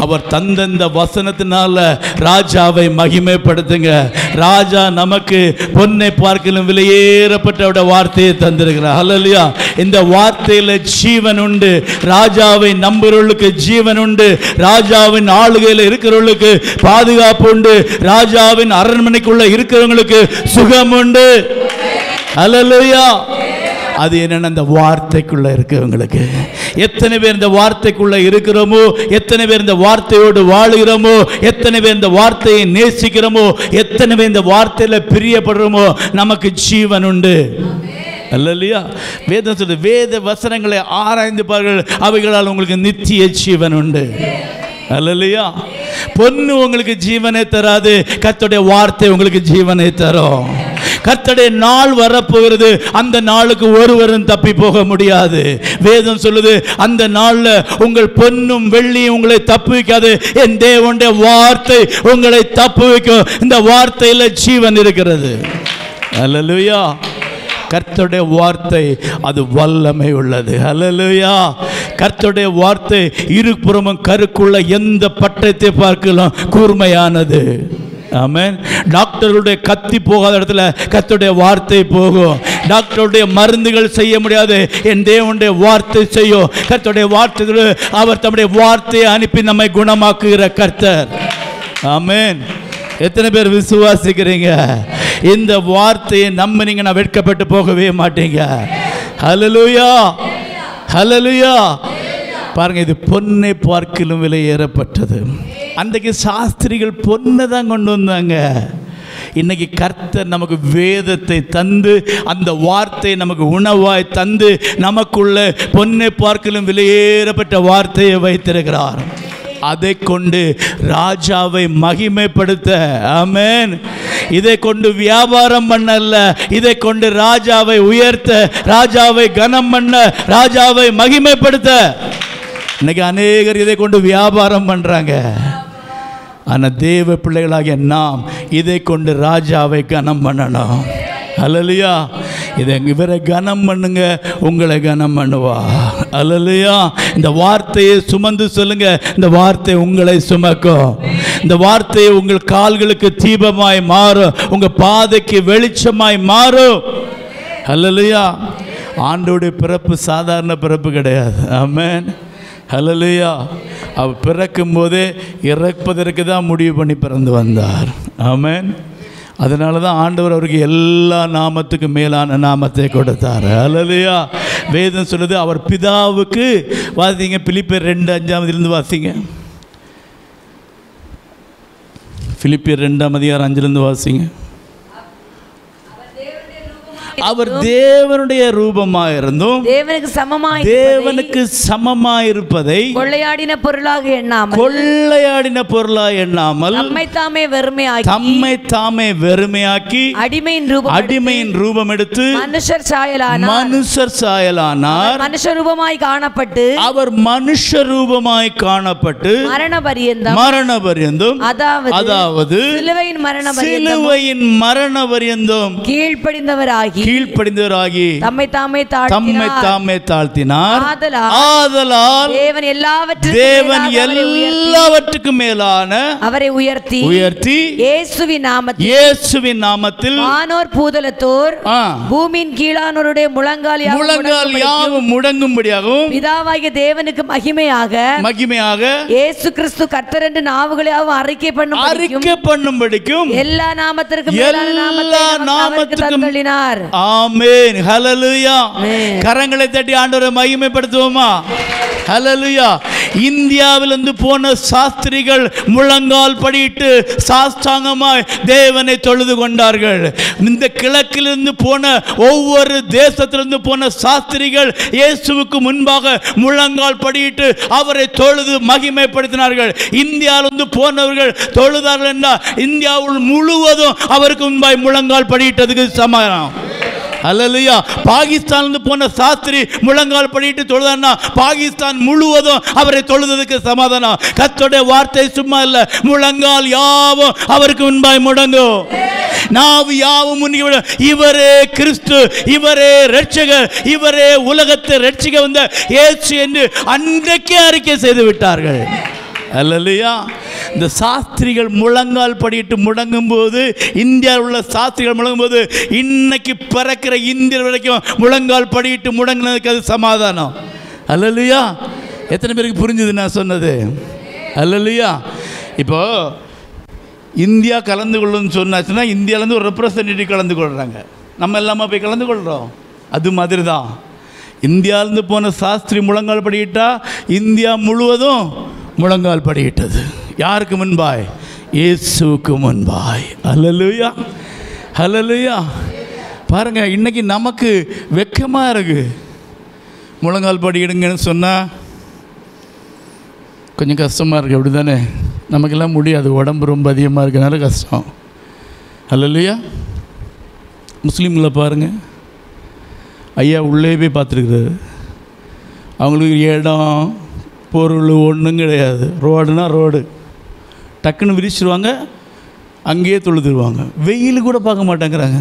அவர் தந்த வசனத்தினால ராஜாவை மகிமைப்படுத்துங்க. ராஜா நமக்கு பொன்னை பார்க்கலாம் விலையேறப்பட்ட வார்த்தையை தந்திருக்கிறார். அல்லேலூயா. இந்த வார்த்தையில் ஜீவன் உண்டு. ராஜாவை நம்புறவர்களுக்கு ஜீவன் உண்டு. ராஜாவின் ஆளுகையில் இருக்கிறவர்களுக்கு பாதுகாப்பு உண்டு. ராஜாவின் அரண்மனைக்குள்ள இருக்கிறவங்களுக்கு சுகம் உண்டு. அல்லேலூயா. அது என்னென்ன? இந்த வார்த்தைக்குள்ள இருக்கிறவங்களுக்கு. எத்தனை பேர் இந்த வார்த்தைக்குள்ள இருக்கிறோமோ, எத்தனை பேர் இந்த வார்த்தையோடு வாழுகிறோமோ, எத்தனை பேர் இந்த வார்த்தையை நேசிக்கிறோமோ, எத்தனை பேர் இந்த வார்த்தையில பிரியப்படுறோமோ, நமக்கு ஜீவன் உண்டு. அல்லேலூயா. வேதம் சொல்லுது, வேத வசனங்களை ஆராய்ந்து பாருங்கள், அவைகளால் உங்களுக்கு நித்திய ஜீவன் உண்டு. அல்லேலூயா. பொண்ணு உங்களுக்கு ஜீவனை தராது, கர்த்தருடைய வார்த்தை உங்களுக்கு ஜீவனை தரும். கர்த்தருடைய நாள் வரப்போகிறது. அந்த நாளுக்கு ஒருவரும் தப்பி போக முடியாது. வேதம் சொல்லுது, அந்த நாள்ல உங்கள் பொன்னும் வெள்ளியும் உங்களை தப்புவிக்காது, என் தேவனுடைய வார்த்தை உங்களை தப்புவிக்கும். இந்த வார்த்தையில ஜீவன் இருக்கிறது. அல்லேலூயா. கர்த்தருடைய வார்த்தை அது வல்லமை உள்ளது. அல்லேலூயா. கர்த்தருடைய வார்த்தை இருபுறமும் கருக்குள்ள எந்த பட்டயத்தை பார்க்கலாம் கூர்மையானது. ஆமென். டாக்டருடைய கத்தி போகாத இடத்துல கர்த்தருடைய வார்த்தை போகும். டாக்டருடைய மருந்துகள் செய்ய முடியாது, என் தேவனுடைய வார்த்தை செய்யும். கர்த்தருடைய வார்த்தை, அவர் தம்முடைய வார்த்தையை அனுப்பி நம்மை குணமாக்குகிற கர்த்தர். ஆமென். எத்தனை பேர் விசுவாசிக்கிறீங்க? இந்த வார்த்தையை நம்பினீங்கன்னா வெட்கப்பட்டு போகவே மாட்டீங்க. ஹல்லேலூயா. ஹல்லேலூயா. பாருங்க, இது பொன்னை பார்க்கிலும் விலை ஏறப்பட்டது. அன்றைக்கு சாஸ்திரிகள் பொன்னை தான் கொண்டு வந்தாங்க. இன்னைக்கு கர்த்தர் நமக்கு வேதத்தை தந்து, அந்த வார்த்தை நமக்கு உணவாய் தந்து, நமக்குள்ள பொன்னை பார்க்கிலும் விலையேறப்பட்ட வார்த்தையை வைத்திருக்கிறார். அதை கொண்டு ராஜாவை மகிமைப்படுத்த. ஆமென். இதை கொண்டு வியாபாரம் பண்ணல, இதை கொண்டு ராஜாவை உயர்த்த, ராஜாவை கனம் பண்ண, ராஜாவை மகிமைப்படுத்த. இன்னைக்கு அநேகர் இதை கொண்டு வியாபாரம் பண்றாங்க. ஆனால் தேவ பிள்ளைகளாகிய நாம் இதை கொண்டு ராஜாவை கனம் பண்ணணும். அல்லேலூயா. இதை இவரை கனம் பண்ணுங்க, உங்களை கனம் பண்ணுவா. அல்லேலூயா. இந்த வார்த்தையை சுமந்து சொல்லுங்க, இந்த வார்த்தை உங்களை சுமக்கும். இந்த வார்த்தையை உங்கள் கால்களுக்கு தீபமாய் மாறும், உங்க பாதைக்கு வெளிச்சமாய் மாறும். அல்லேலூயா. ஆண்டோடைய பிறப்பு சாதாரண பிறப்பு கிடையாது. ஆமென். ஹல்லேலூயா. அவர் பிறக்கும் போதே இறப்பதற்கு தான் முடிவு பண்ணி பிறந்து வந்தார். ஆமென். அதனால தான் ஆண்டவர் அவருக்கு எல்லா நாமத்துக்கும் மேலான நாமத்தை கொடுத்தார். ஹல்லேலூயா. வேதம் சொல்லுது, அவர் பிதாவுக்கு, வாசிங்க பிலிப்பியர் 2:5 வாசிங்க. பிலிப்பியர் 2:5 வாசிங்க. அவர் தேவனுடைய ரூபமாயிருந்தும் தேவனுக்கு சமமாயிருப்பதை கொள்ளையாடின பொருளாக எண்ணாமல் தம்மை தாமே வெறுமையாக்கி அடிமையின் ரூபம் எடுத்து மனுஷர் சாயலானார். மனுஷ ரூபமாய் காணப்பட்டு அவர் மனுஷ ரூபமாய் காணப்பட்டு மரண பரியந்தம் அதாவது சிலுவையின் மரண பரியந்தம் கீழ்ப்படிந்தவராகி தம்மை தாமே தாழ்த்தினார். ஆதலால் தேவன் எல்லாவற்றுக்கும் மேலான அவரை உயர்த்தி இயேசுவின் நாமத்தில் வானோர் பூதலத்தோர் பூமியின் கீழானோருடைய முழங்கால் யாவும் முடங்கும்படியாகவும் பிதாவாகிய தேவனுக்கு மகிமையாக இயேசு கிறிஸ்து கர்த்தர் என்று நாவுகளாகவும் அறிக்கை பண்ணும்படிக்கும் எல்லா நாமத்திற்கும் தந்தளினார். ஆமென். ஹல்லேலூயா. கரங்களை தட்டி ஆண்டவரை மகிமைப்படுத்துவோமா? ஹல்லேலூயா. இந்தியாவிலிருந்து போன சாஸ்திரிகள் முழங்கால் படியிட்டு சாஷ்டாங்கமாய் தேவனை தொழுது கொண்டார்கள். இந்த கிழக்கிலிருந்து போன ஒவ்வொரு தேசத்திலிருந்து போன சாஸ்திரிகள் இயேசுவுக்கு முன்பாக முழங்கால் படியிட்டு அவரை தொழுது மகிமைப்படுத்தினார்கள். இந்தியாவிலிருந்து போனவர்கள் தொழுதார்கள் என்றால் இந்தியாவில் முழுவதும் அவருக்கு முன்பாய் முழங்கால் படியிட்டதுக்கு சமாதானம். அல்லேலூயா. பாகிஸ்தானிலிருந்து போன சாஸ்திரி முழங்கால் படிட்டு தொழுதான்னா பாகிஸ்தான் முழுவதும் அவரை தொழுததுக்கு சமாதானம். கர்த்தருடைய வார்த்தை சும்மா இல்ல, முழங்கால் யாவும் அவருக்கு முன்பாய் முடங்கும், நாவு யாவும் முன்னிவிட. இவரே கிறிஸ்து, இவரே இரட்சகர், இவரே உலகத்தை இரட்சிக்க வந்த இயேசு என்று அன்றைக்கே அறிக்கை செய்து விட்டார்கள். அல்லேலூயா. இந்த சாஸ்திரிகள் முழங்கால் படிட்டு முடங்கும் போது, இந்தியாவில் உள்ள சாஸ்திரிகள் முழங்கும் போது, இன்னைக்கு பிறக்கிற இந்தியர் வரைக்கும் முழங்கால் படிட்டு முடங்கினதுக்கு அது சமாதானம். அல்லேலூயா. எத்தனை பேருக்கு புரிஞ்சுது நான் சொன்னது? அல்லேலூயா. இப்போ இந்தியா கலந்து கொள்ளுன்னு சொன்னாச்சுன்னா இந்தியாவிலேருந்து ஒரு ரெப்ரசன்டேட்டிவ் கலந்து கொள்கிறாங்க, நம்ம எல்லாமே போய் கலந்து கொள்கிறோம். அது மாதிரி தான் இந்தியாவிலேருந்து போன சாஸ்திரி முழங்கால் படிக்கிட்டா இந்தியா முழுவதும் முழங்கால் படியிட்டது. யாருக்கு முன்பாய்? இயேசுவுக்கு முன்பாய். அல்லேலூயா. அல்லேலூயா. பாருங்க, இன்னைக்கு நமக்கு வெக்கமாக இருக்கு. முழங்கால் படியிடுங்கன்னு சொன்னால் கொஞ்சம் கஷ்டமாக இருக்குது, அப்படி தானே? நமக்கெல்லாம் முடியாது, உடம்பு ரொம்ப அதிகமாக இருக்கிறதுனால கஷ்டம். அல்லேலூயா. முஸ்லீம்களை பாருங்கள், ஐயா உள்ளே போய் பார்த்துருக்குறாரு. அவங்களுக்கு இடம் பொருள் ஒன்றும் கிடையாது. ரோடுனா ரோடு டக்குன்னு விரிச்சிருவாங்க, அங்கேயே தொழுதுருவாங்க. வெயில் கூட பார்க்க மாட்டேங்கிறாங்க.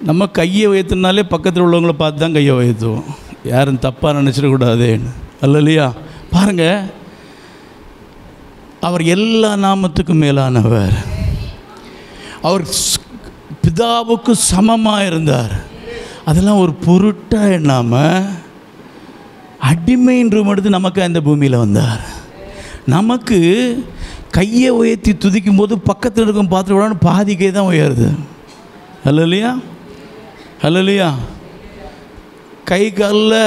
நம்ம கையை உயர்த்தினாலே பக்கத்தில் உள்ளவங்கள பார்த்து தான் கையை உயர்த்துவோம், யாரும் தப்பாக நினச்சிடக்கூடாதேன்னு. அல்லேலூயா. பாருங்கள், அவர் எல்லா நாமத்துக்கும் மேலானவர். அவர் பிதாவுக்கு சமமாக இருந்தார். அதெல்லாம் ஒரு பொருட்டாக எண்ணாமல் அடிமையின் ரூபம் எடுத்து நமக்கு அந்த பூமியில் வந்தார். நமக்கு கையை உயர்த்தி துதிக்கும் போது பக்கத்தில் இருக்கும் பார்த்துட்டு விடான்னு பாதி கை தான் உயருது. அல்லேலூயா. அல்லேலூயா. கை காலில்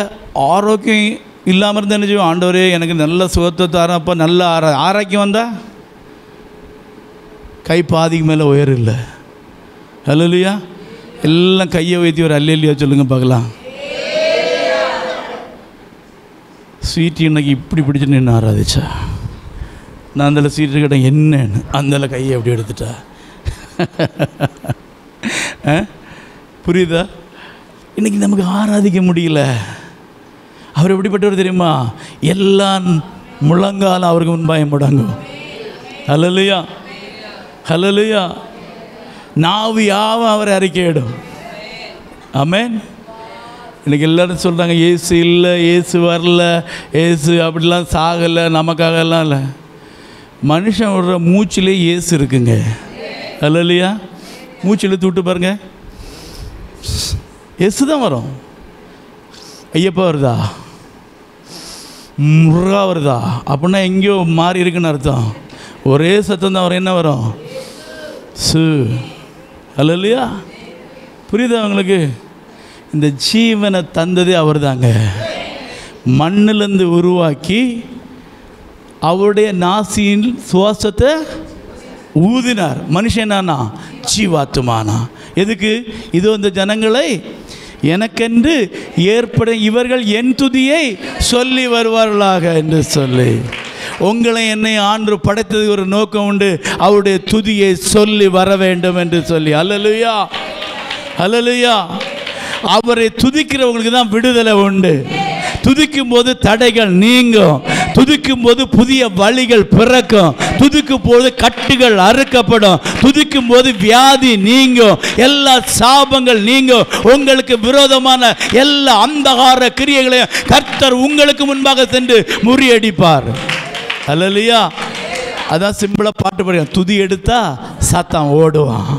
ஆரோக்கியம் இல்லாமல் இருந்தால் என்ன செய்வோம்? ஆண்டவரே எனக்கு நல்ல சுகத்தை தரப்போ நல்ல ஆரோக்கியம் வந்தால் கை பாதிக்கு மேலே உயரில்லை. அல்லேலூயா. எல்லாம் கையை உயர்த்தி ஒரு அல்லேலூயா சொல்லுங்கள் பார்க்கலாம். ஸ்வீட் இன்னைக்கு இப்படி பிடிச்சி நின்று ஆராதிச்சா, நான் அதில் ஸ்வீட்டு கேட்டேன் என்னன்னு, அதில் கையை எப்படி எடுத்துட்டா. புரியுதா? இன்றைக்கி நமக்கு ஆராதிக்க முடியல. அவர் எப்படிப்பட்டவர் தெரியுமா? எல்லாம் முழங்கால் அவருக்கு முன்பாக முடங்கும். அல்லேலூயா. அல்லேலூயா. நாவு யாவும் அவரை அறிக்கையிடும். ஆமென். இன்றைக்கி எல்லோரும் சொல்கிறாங்க இயேசு இல்லை, இயேசு வரல, இயேசு அப்படிலாம் சாகலை, நமக்காகலாம் இல்லை. மனுஷன் விடுற மூச்சிலே இயேசு இருக்குங்க. அல்லேலூயா. மூச்சில் தூட்டு பாருங்க, இயேசு தான் வரும். ஐயப்பா வருதா, முருகா வருதா அப்படின்னா எங்கேயோ மாறி இருக்குன்னு அர்த்தம். ஒரே சத்தம் தான் வரும். என்ன வரும்? சு. அல்லேலூயா. புரியுதா உங்களுக்கு? இந்த ஜீவனை தந்ததே அவர் தாங்க. மண்ணிலேருந்து உருவாக்கி அவருடைய நாசியின் சுவாசத்தை ஊதினார். மனுஷன் என்னன்னா ஜீவாத்துமானா. எதுக்கு? இதோ இந்த ஜனங்களை எனக்கென்று ஏற்படும், இவர்கள் என் துதியை சொல்லி வருவார்களாக என்று சொல்லி. உங்களை என்னை ஆண்டு படைத்தது ஒரு நோக்கம் உண்டு, அவருடைய துதியை சொல்லி வர வேண்டும் என்று சொல்லி. அல்லேலூயா, அல்லேலூயா. அவரை துதிக்கிறவங்களுக்கு தான் விடுதலை உண்டு. துதிக்கும் போது தடைகள் நீங்கும், துதிக்கும் போது புதிய வழிகள் பிறக்கும், துதிக்கும் போது கட்டுகள் அறுக்கப்படும், துதிக்கும் போது வியாதி நீங்கும், எல்லா சாபங்கள் நீங்கும், உங்களுக்கு விரோதமான எல்லா அந்தகார கிரியைகளையும் கர்த்தர் உங்களுக்கு முன்பாக சென்று முறியடிப்பார். அல்லேலூயா. அதான் சிம்பிளா பாட்டு பாடுங்க, துதி எடுத்தா சாத்தான் ஓடுவான்.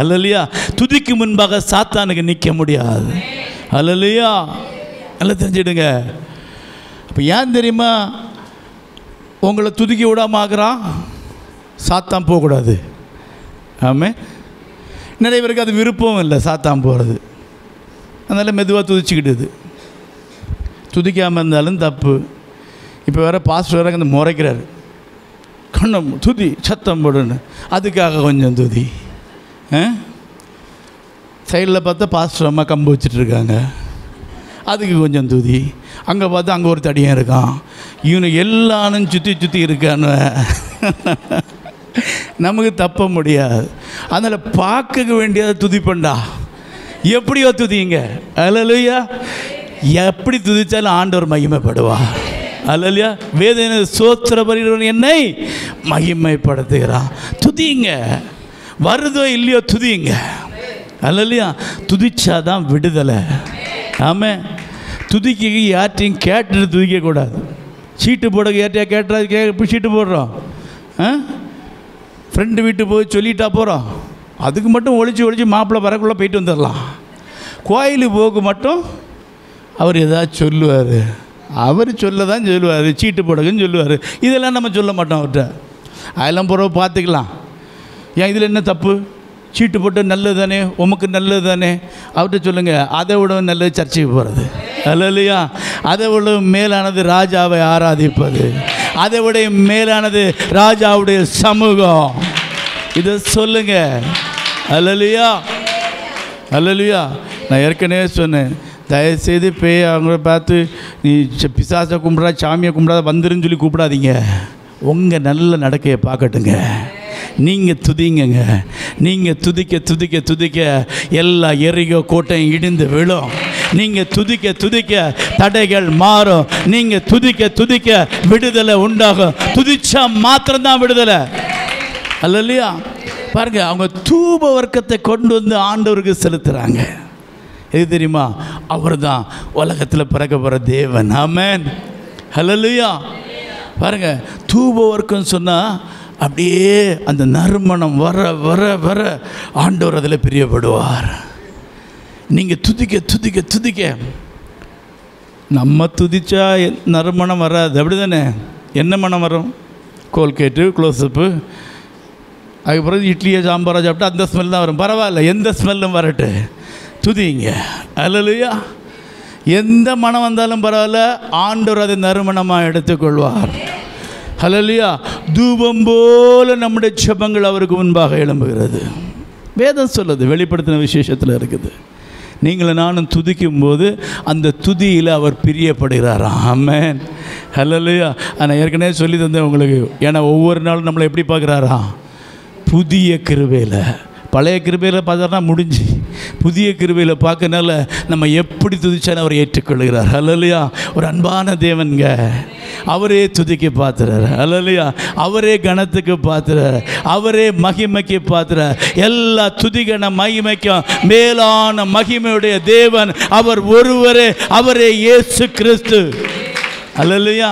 அல்லேலூயா. துதிக்கு முன்பாக சாத்தானுக்கு நிற்க முடியாது. அல்லேலூயா. நல்லா தெரிஞ்சிடுங்க. இப்போ ஏன் தெரியுமா உங்களை துதிக்க விடாம ஆகிறான்? சாத்தான் போகக்கூடாது. ஆமாம். நிறைய பேருக்கு அது விருப்பம் இல்லை சாத்தான் போகிறது, அதனால் மெதுவாக துதிச்சுக்கிட்டுது. துதிக்காமல் இருந்தாலும் தப்பு. இப்போ வேறு பாஸ்டர் வேறு அந்த முறைக்கிறார், கண்ணம் துதி சத்தம் போடுன்னு, அதுக்காக கொஞ்சம் துதி. சைடில் பார்த்தா பாஸ்டர் அம்மா கம்பு வச்சிட்ருக்காங்க, அதுக்கு கொஞ்சம் துதி. அங்கே பார்த்தா அங்கே ஒரு தடியன் இருக்கான், இவனுக்கு எல்லாரும் சுற்றி சுற்றி இருக்கான்னு நமக்கு தப்ப முடியாது. அதனால் பார்க்க வேண்டியதை துதிப்பண்டா. எப்படியோ துதிங்க. அல்லேலூயா. எப்படி துதித்தாலும் ஆண்டவர் மகிமைப்படுவார். அல்லேலூயா. வேதனை சோத்திர பரிகிறவன் என்னை மகிமைப்படுத்துகிறான். துதிங்க, வருதோ இல்லையோ துதிங்க. அல்லேலூயா. துதிச்சாதான் விடுதலை. ஆமாம். துதிக்க யார்ட்டையும் கேட்டுட்டு துதிக்கக்கூடாது. சீட்டு போட யார்ட்டையா கேட்டா சீட்டு போடுறோம். ஃப்ரெண்டு வீட்டு போய் சொல்லிட்டா போகிறோம், அதுக்கு மட்டும் ஒழிச்சு மாப்பிள்ளை வரக்குள்ளே போயிட்டு வந்துடலாம். கோயிலுக்கு போக மட்டும் அவர் ஏதாவது சொல்லுவார், அவர் சொல்ல தான் சொல்லுவார், சீட்டு போடுங்கன்னு சொல்லுவார். இதெல்லாம் நம்ம சொல்ல மாட்டோம் அவர்கிட்ட. அதெல்லாம் பிறகு பார்த்துக்கலாம். ஏன் இதில் என்ன தப்பு? சீட்டு போட்டு நல்லது தானே, உமக்கு நல்லது தானே, அவர்கிட்ட சொல்லுங்கள். அதை விட நல்லது சர்ச்சைக்கு போகிறது. அல்லேலூயா. அதை விட மேலானது ராஜாவை ஆராதிப்பது, அதை விட மேலானது ராஜாவுடைய சமூகம். இதை சொல்லுங்க. அல்லேலூயா, அல்லேலூயா. நான் ஏற்கனவே சொன்னேன், தயவுசெய்து பேய் அவங்கள பார்த்து நீ பிசாசை கும்பிட்றா சாமியை கும்பிடாத வந்துருன்னு சொல்லி கூப்பிடாதீங்க. உங்கள் நல்ல நடக்கையை பார்க்கட்டுங்க. நீங்கள் துதிங்கங்க. நீங்கள் துதிக்க துதிக்க துதிக்க எல்லா எரிகோ கோட்டையும் இடிந்து விழும். நீங்கள் துதிக்க துதிக்க தடைகள் மாறும். நீங்கள் துதிக்க துதிக்க விடுதலை உண்டாகும். துதிச்சா மாத்திரம்தான் விடுதலை. அல்லேலூயா. பாருங்க, அவங்க தூப வர்க்கத்தை கொண்டு வந்து ஆண்டவருக்கு செலுத்துகிறாங்க. எது தெரியுமா? அவர் தான் உலகத்தில் பிறக்க போகிற தேவன். ஆமென். அல்லேலூயா. பாருங்க, தூப வர்க்கம் சொன்னால் அப்படியே அந்த நறுமணம் வர வர வர ஆண்டவர் அதில் பிரியப்படுவார். நீங்கள் துதிக்க துதிக்க துதிக்க, நம்ம துதிச்சா நறுமணம் வராது, அப்படி தானே? என்ன மனம் வரும்? கோல்கேட்டு, க்ளோஸ்அப்பு, அதுக்கப்புறம் இட்லியை சாம்பாரை சாப்பிட்டா அந்த ஸ்மெல் தான் வரும். பரவாயில்ல, எந்த ஸ்மெல்லும் வரட்டு, துதிங்க. அல்லேலூயா. எந்த மனம் வந்தாலும் பரவாயில்ல, ஆண்டவர் அதை நறுமணமாக எடுத்துக்கொள்வார். அல்லேலூயா. தூபம் போல நம்முடைய ஜெபங்கள் அவருக்கு முன்பாக எழும்புகிறது. வேதம் சொல்லுது, வெளிப்படுத்தின விசேஷத்தில் இருக்குது. நீங்களும் நானும் துதிக்கும் போது அந்த துதியில் அவர் பிரியப்படுகிறாராம். ஆமென். அல்லேலூயா. நான் ஏற்கனவே சொல்லி தந்தேன் உங்களுக்கு. ஏன்னா ஒவ்வொரு நாளும் நம்மளை எப்படி பார்க்குறாராம்? புதிய கிருபையில். பழைய கிருபையில் பார்த்தாருனா முடிஞ்சு, புதிய கிருபையில் பார்க்கறனால நம்ம எப்படி துதிச்சாலும் அவர் ஏற்றுக்கொள்கிறார். அல்லேலூயா. ஒரு அன்பான தேவன்க. அவரே துதிக்க பார்த்துறாரு. அல்லேலூயா. அவரே கணத்துக்கு பார்த்துறாரு, அவரே மகிமைக்கு பார்த்துறார். எல்லா துதிகன மகிமைக்கும் மேலான மகிமையுடைய தேவன் அவர் ஒருவரே, அவரே இயேசு கிறிஸ்து. அல்லேலூயா.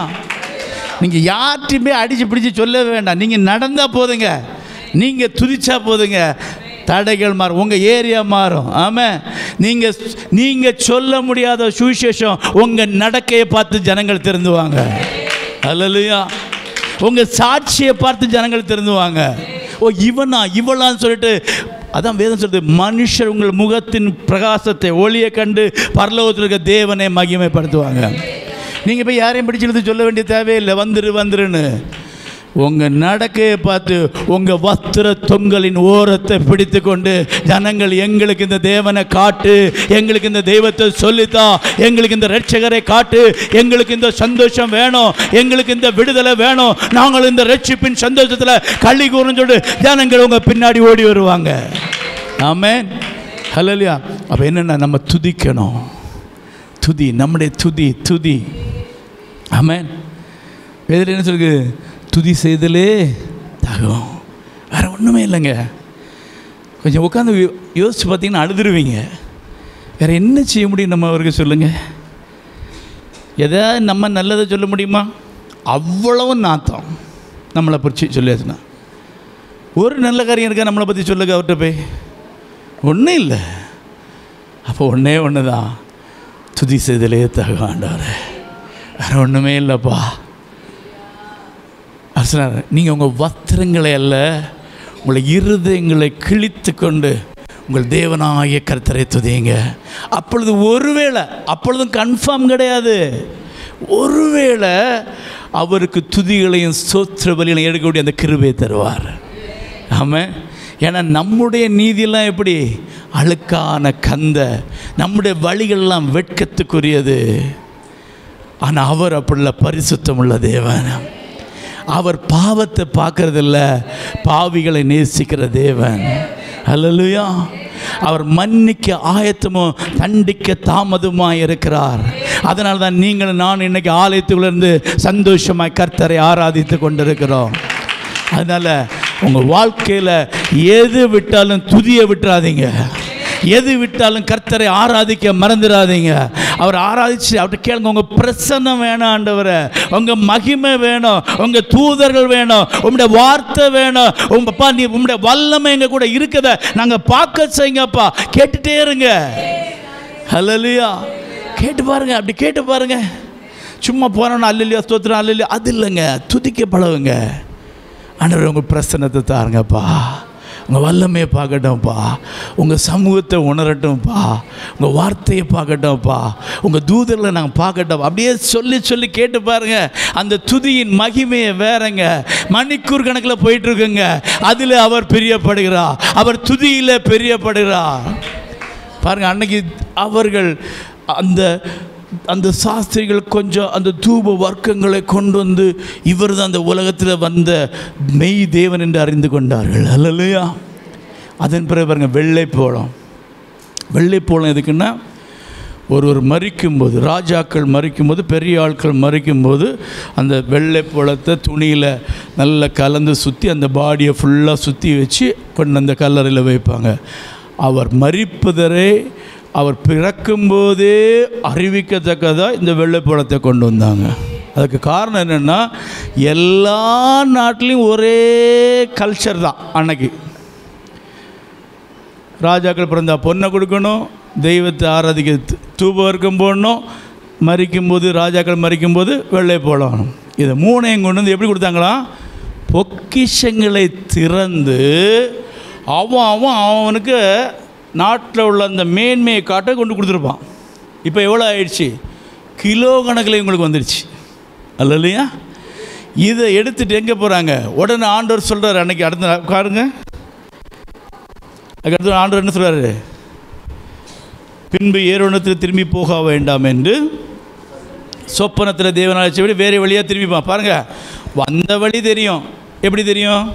நீங்கள் யார்ட்டையுமே அடித்து பிடிச்சி சொல்ல வேண்டாம். நீங்கள் நடந்தால் போதுங்க, நீங்கள் துதிச்சா போதுங்க, தடைகள் மாறும், உங்கள் ஏரியா மாறும். ஆமாம். நீங்கள் சொல்ல முடியாத சுவிசேஷம் உங்கள் நடக்கையை பார்த்து ஜனங்கள் திருந்துவாங்க. அல்லேலூயா. உங்கள் சாட்சியை பார்த்து ஜனங்கள் திருந்துவாங்க. ஓ இவனா இவளான்னு சொல்லிட்டு, அதான் வேதம் சொல்லுது, மனுஷர் உங்கள் முகத்தின் பிரகாசத்தை ஒளியை கண்டு பரலோகத்தில் இருக்க தேவனை மகிமைப்படுத்துவாங்க. நீங்கள் போய் யாரையும் பிடிச்சிருந்து சொல்ல வேண்டிய தேவையில்லை, வந்துருன்னு. உங்கள் நடக்கையை பார்த்து உங்கள் வஸ்திர தொங்கலின் ஓரத்தை பிடித்து கொண்டு ஜனங்கள் எங்களுக்கு இந்த தேவனை காட்டு, எங்களுக்கு இந்த தெய்வத்தை சொல்லித்தா, எங்களுக்கு இந்த ரட்சகரை காட்டு, எங்களுக்கு இந்த சந்தோஷம் வேணும், எங்களுக்கு இந்த விடுதலை வேணும், நாங்கள் இந்த ரட்சிப்பின் சந்தோஷத்தில் களி கூறன்னு சொல்லிட்டு ஜனங்கள் உங்கள் பின்னாடி ஓடி வருவாங்க. ஆமென், ஹல்லேலூயா. அப்போ என்னென்னா நம்ம துதிக்கணும். துதி, நம்முடைய துதி. ஆமென். வேதத்தில் என்ன சொல்லுது? துதி செய்தலே தகும். வேறு ஒன்றுமே இல்லைங்க. கொஞ்சம் உட்காந்து யோசிச்சு பார்த்தீங்கன்னா அழுதுருவீங்க. வேறு என்ன செய்ய முடியும் நம்ம அவருக்கு சொல்லுங்கள்? எதாவது நம்ம நல்லதை சொல்ல முடியுமா? அவ்வளவு நாத்தம் நம்மளை பற்றி சொல்லியாச்சுன்னா. ஒரு நல்ல காரியம் இருக்கா நம்மளை பற்றி சொல்லுங்க அவர்கிட்ட போய்? ஒன்றும் இல்லை. அப்போ ஒன்று தான், துதி செய்தலே தகும் ஆண்டவரே, வேறு ஒன்றுமே இல்லைப்பா. சொன்னார், நீங்கள் உங்கள் வஸ்திரங்களை அல்ல, உங்களை இருதயங்களை கிழித்து கொண்டு உங்கள் தேவனாகிய கர்த்தரை துதியுங்க. அப்பொழுது ஒருவேளை, அப்பொழுதும் கன்ஃபார்ம் கிடையாது, ஒருவேளை அவருக்கு துதிகளையும் ஸ்தோத்திர பலிகளையும் எடுக்கக்கூடிய அந்த கிருபையை தருவார். ஆமாம். ஏன்னா நம்முடைய நீதியெல்லாம் எப்படி? அழுக்கான கந்த, நம்முடைய வழிகள்லாம் வெட்கத்துக்குரியது. ஆனால் அவர் அப்படில பரிசுத்தம் உள்ள தேவன். அவர் பாவத்தை பார்க்கறதில்ல, பாவிகளை நேசிக்கிற தேவன். ஹல்லேலூயா. அவர் மன்னிக்க ஆயத்தமும் தண்டிக்க தாமதமாக இருக்கிறார். அதனால தான் நீங்கள் நான் இன்னைக்கு ஆலயத்துக்குள்ளேருந்து சந்தோஷமாய் கர்த்தரை ஆராதித்து கொண்டிருக்கிறோம். அதனால் உங்கள் வாழ்க்கையில் எது விட்டாலும் துதியை விட்டுறாதீங்க, எது விட்டாலும் கர்த்தரை ஆராதிக்க மறந்துடாதீங்க. அவர் ஆராதிச்சு அவர்கிட்ட கேளுங்க, உங்கள் பிரசன்னம் வேணும் ஆண்டவரே, உங்கள் மகிமை வேணும், உங்கள் தூதர்கள் வேணும், உங்களுடைய வார்த்தை வேணும், உங்கப்பா நீ உங்களுடைய வல்லமை எங்கள் கூட இருக்கதை நாங்கள் பார்க்க செய்யுங்கப்பா. கேட்டுகிட்டே இருங்க. ஹல்லேலூயா. கேட்டு பாருங்க, அப்படி கேட்டு பாருங்க. சும்மா போனோன்னா அல்லேலூயா ஸ்தோத்திரம் அல்லேலூயா அது இல்லைங்க. துதிக்க பழகுங்க. ஆண்டவரே உங்கள் பிரசன்னத்தை தாருங்கப்பா, உங்கள் வல்லமையை பார்க்கட்டும்ப்பா, உங்கள் சமூகத்தை உணரட்டும்ப்பா, உங்கள் வார்த்தையை பார்க்கட்டும்ப்பா, உங்கள் தூதர்களை நாங்கள் பார்க்கட்டும். அப்படியே சொல்லி சொல்லி கேட்டு பாருங்கள். அந்த துதியின் மகிமையை வேறங்க. மணிக்கூர் கணக்கில் போயிட்டுருக்குங்க. அதில் அவர் பிரியப்படுகிறார், அவர் துதியில் பிரியப்படுகிறார். பாருங்கள், அன்னைக்கு அவர்கள் அந்த சாஸ்திரிகள் கொஞ்சம் அந்த தூப வர்க்கங்களை கொண்டு வந்து இவர் தான் அந்த உலகத்தில் வந்த மெய் தேவன் என்று அறிந்து கொண்டார்கள். அல்லையா? அதன் பிறகு பாருங்கள், வெள்ளைப்போளம் எதுக்குன்னா, ஒருவர் மரிக்கும்போது, ராஜாக்கள் மரிக்கும்போது, பெரிய ஆட்கள் மரிக்கும்போது அந்த வெள்ளைப்போளத்தை துணியில் நல்லா கலந்து சுற்றி அந்த பாடியை ஃபுல்லாக சுற்றி வச்சு கொண்டு அந்த கல்லறையில் வைப்பாங்க. அவர் மரிப்பதரை அவர் பிறக்கும்போதே அறிவிக்கத்தக்கதாக இந்த வெள்ளைப்போளத்தை கொண்டு வந்தாங்க. அதுக்கு காரணம் என்னென்னா, எல்லா நாட்டிலையும் ஒரே கல்ச்சர் தான். அன்னைக்கு ராஜாக்கள் பிறந்தா பொண்ணை கொடுக்கணும், தெய்வத்தை ஆராதிக்க தூபவர்க்கம் போடணும், மரிக்கும்போது ராஜாக்கள் மரிக்கும்போது வெள்ளைப்போளம். இதை மூணையும் கொண்டு வந்து எப்படி கொடுத்தாங்களாம்? பொக்கிஷங்களை திறந்து அவனுக்கு நாட்டில் உள்ள அந்த மேன்மையை காட்ட கொண்டு கொடுத்துருப்பான். இப்போ எவ்வளோ ஆயிடுச்சு? கிலோ கணக்கில் உங்களுக்கு வந்துடுச்சு. அல்ல இல்லையா? இதை எடுத்துகிட்டு எங்கே போகிறாங்க? உடனே ஆண்டவர் சொல்கிறார், அன்றைக்கி அடுத்த பாருங்க, அதுக்கடுத்து ஆண்டவர் என்ன சொல்கிறாரு? பின்பு ஏரோனத்தில் திரும்பி போக வேண்டாம் என்று சொப்பனத்தில் தேவனாட்சி விட வேறு வழியாக திரும்பிப்பான். பாருங்கள், வந்த வழி தெரியும். எப்படி தெரியும்?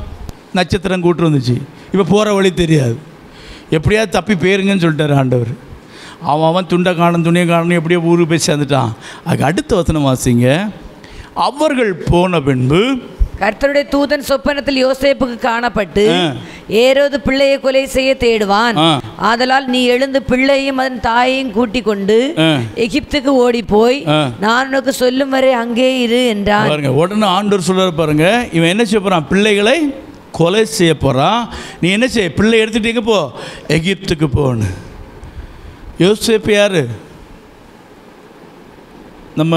நட்சத்திரம் கூட்டு வந்துச்சு. இப்போ போகிற வழி தெரியாது. எப்படியாவது தப்பி போயிருங்கன்னு சொல்லிட்டார் ஆண்டவர். அவன் துண்டை காணும், துணியை காணும், எப்படியோ ஊருக்கு போய் சேர்ந்துட்டான். அதுக்கு அடுத்த வசனம் வாசிங்க. அவர்கள் போன பின்பு கர்த்தருடைய தூதன் சொப்பனத்தில் யோசேப்புக்கு காணப்பட்டு, ஏரோது பிள்ளையை கொலை செய்ய தேடுவான், ஆதலால் நீ எழுந்து பிள்ளையும் அதன் தாயையும் கூட்டிக் கொண்டு எகிப்துக்கு ஓடி போய் நான் உனக்கு சொல்லும் வரை அங்கே இரு என்றான். பாருங்க, உடனே ஆண்டவர் சொல்றாரு பாருங்க, இவன் என்ன செய்ய போறான்? பிள்ளைகளை கொலை செய்ய போகிறான். நீ என்ன செய்ய? பிள்ளை எடுத்துகிட்டு எங்கே போ? எகிப்துக்கு போன்னு. யோசேப்பு யார்? நம்ம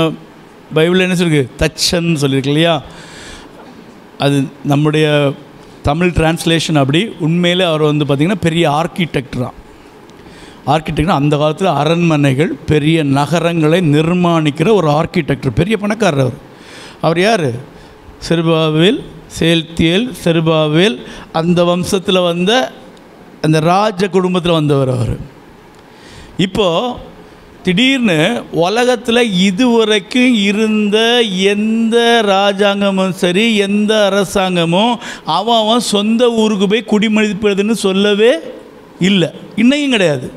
பைபிளில் என்ன சொல்லிருக்கு? தச்சன் சொல்லியிருக்கு இல்லையா? அது நம்முடைய தமிழ் டிரான்ஸ்லேஷன் அப்படி. உண்மையிலே அவர் வந்து பார்த்திங்கன்னா பெரிய ஆர்கிடெக்ட்னா அந்த காலத்தில் அரண்மனைகள், பெரிய நகரங்களை நிர்மாணிக்கிற ஒரு ஆர்கிடெக்டர், பெரிய பணக்காரர் அவர். அவர் யார்? செருபாபேல் சேல்தியேல், செருபாவேல், அந்த வம்சத்தில் வந்த அந்த ராஜ குடும்பத்தில் வந்தவர் அவர். இப்போது திடீர்னு உலகத்தில் இதுவரைக்கும் இருந்த எந்த ராஜாங்கமும் சரி, எந்த அரசாங்கமும் அவன் சொந்த ஊருக்கு போய் குடிமதிப்பதுன்னு சொல்லவே இல்லை. இன்னைக்கும் கிடையாது,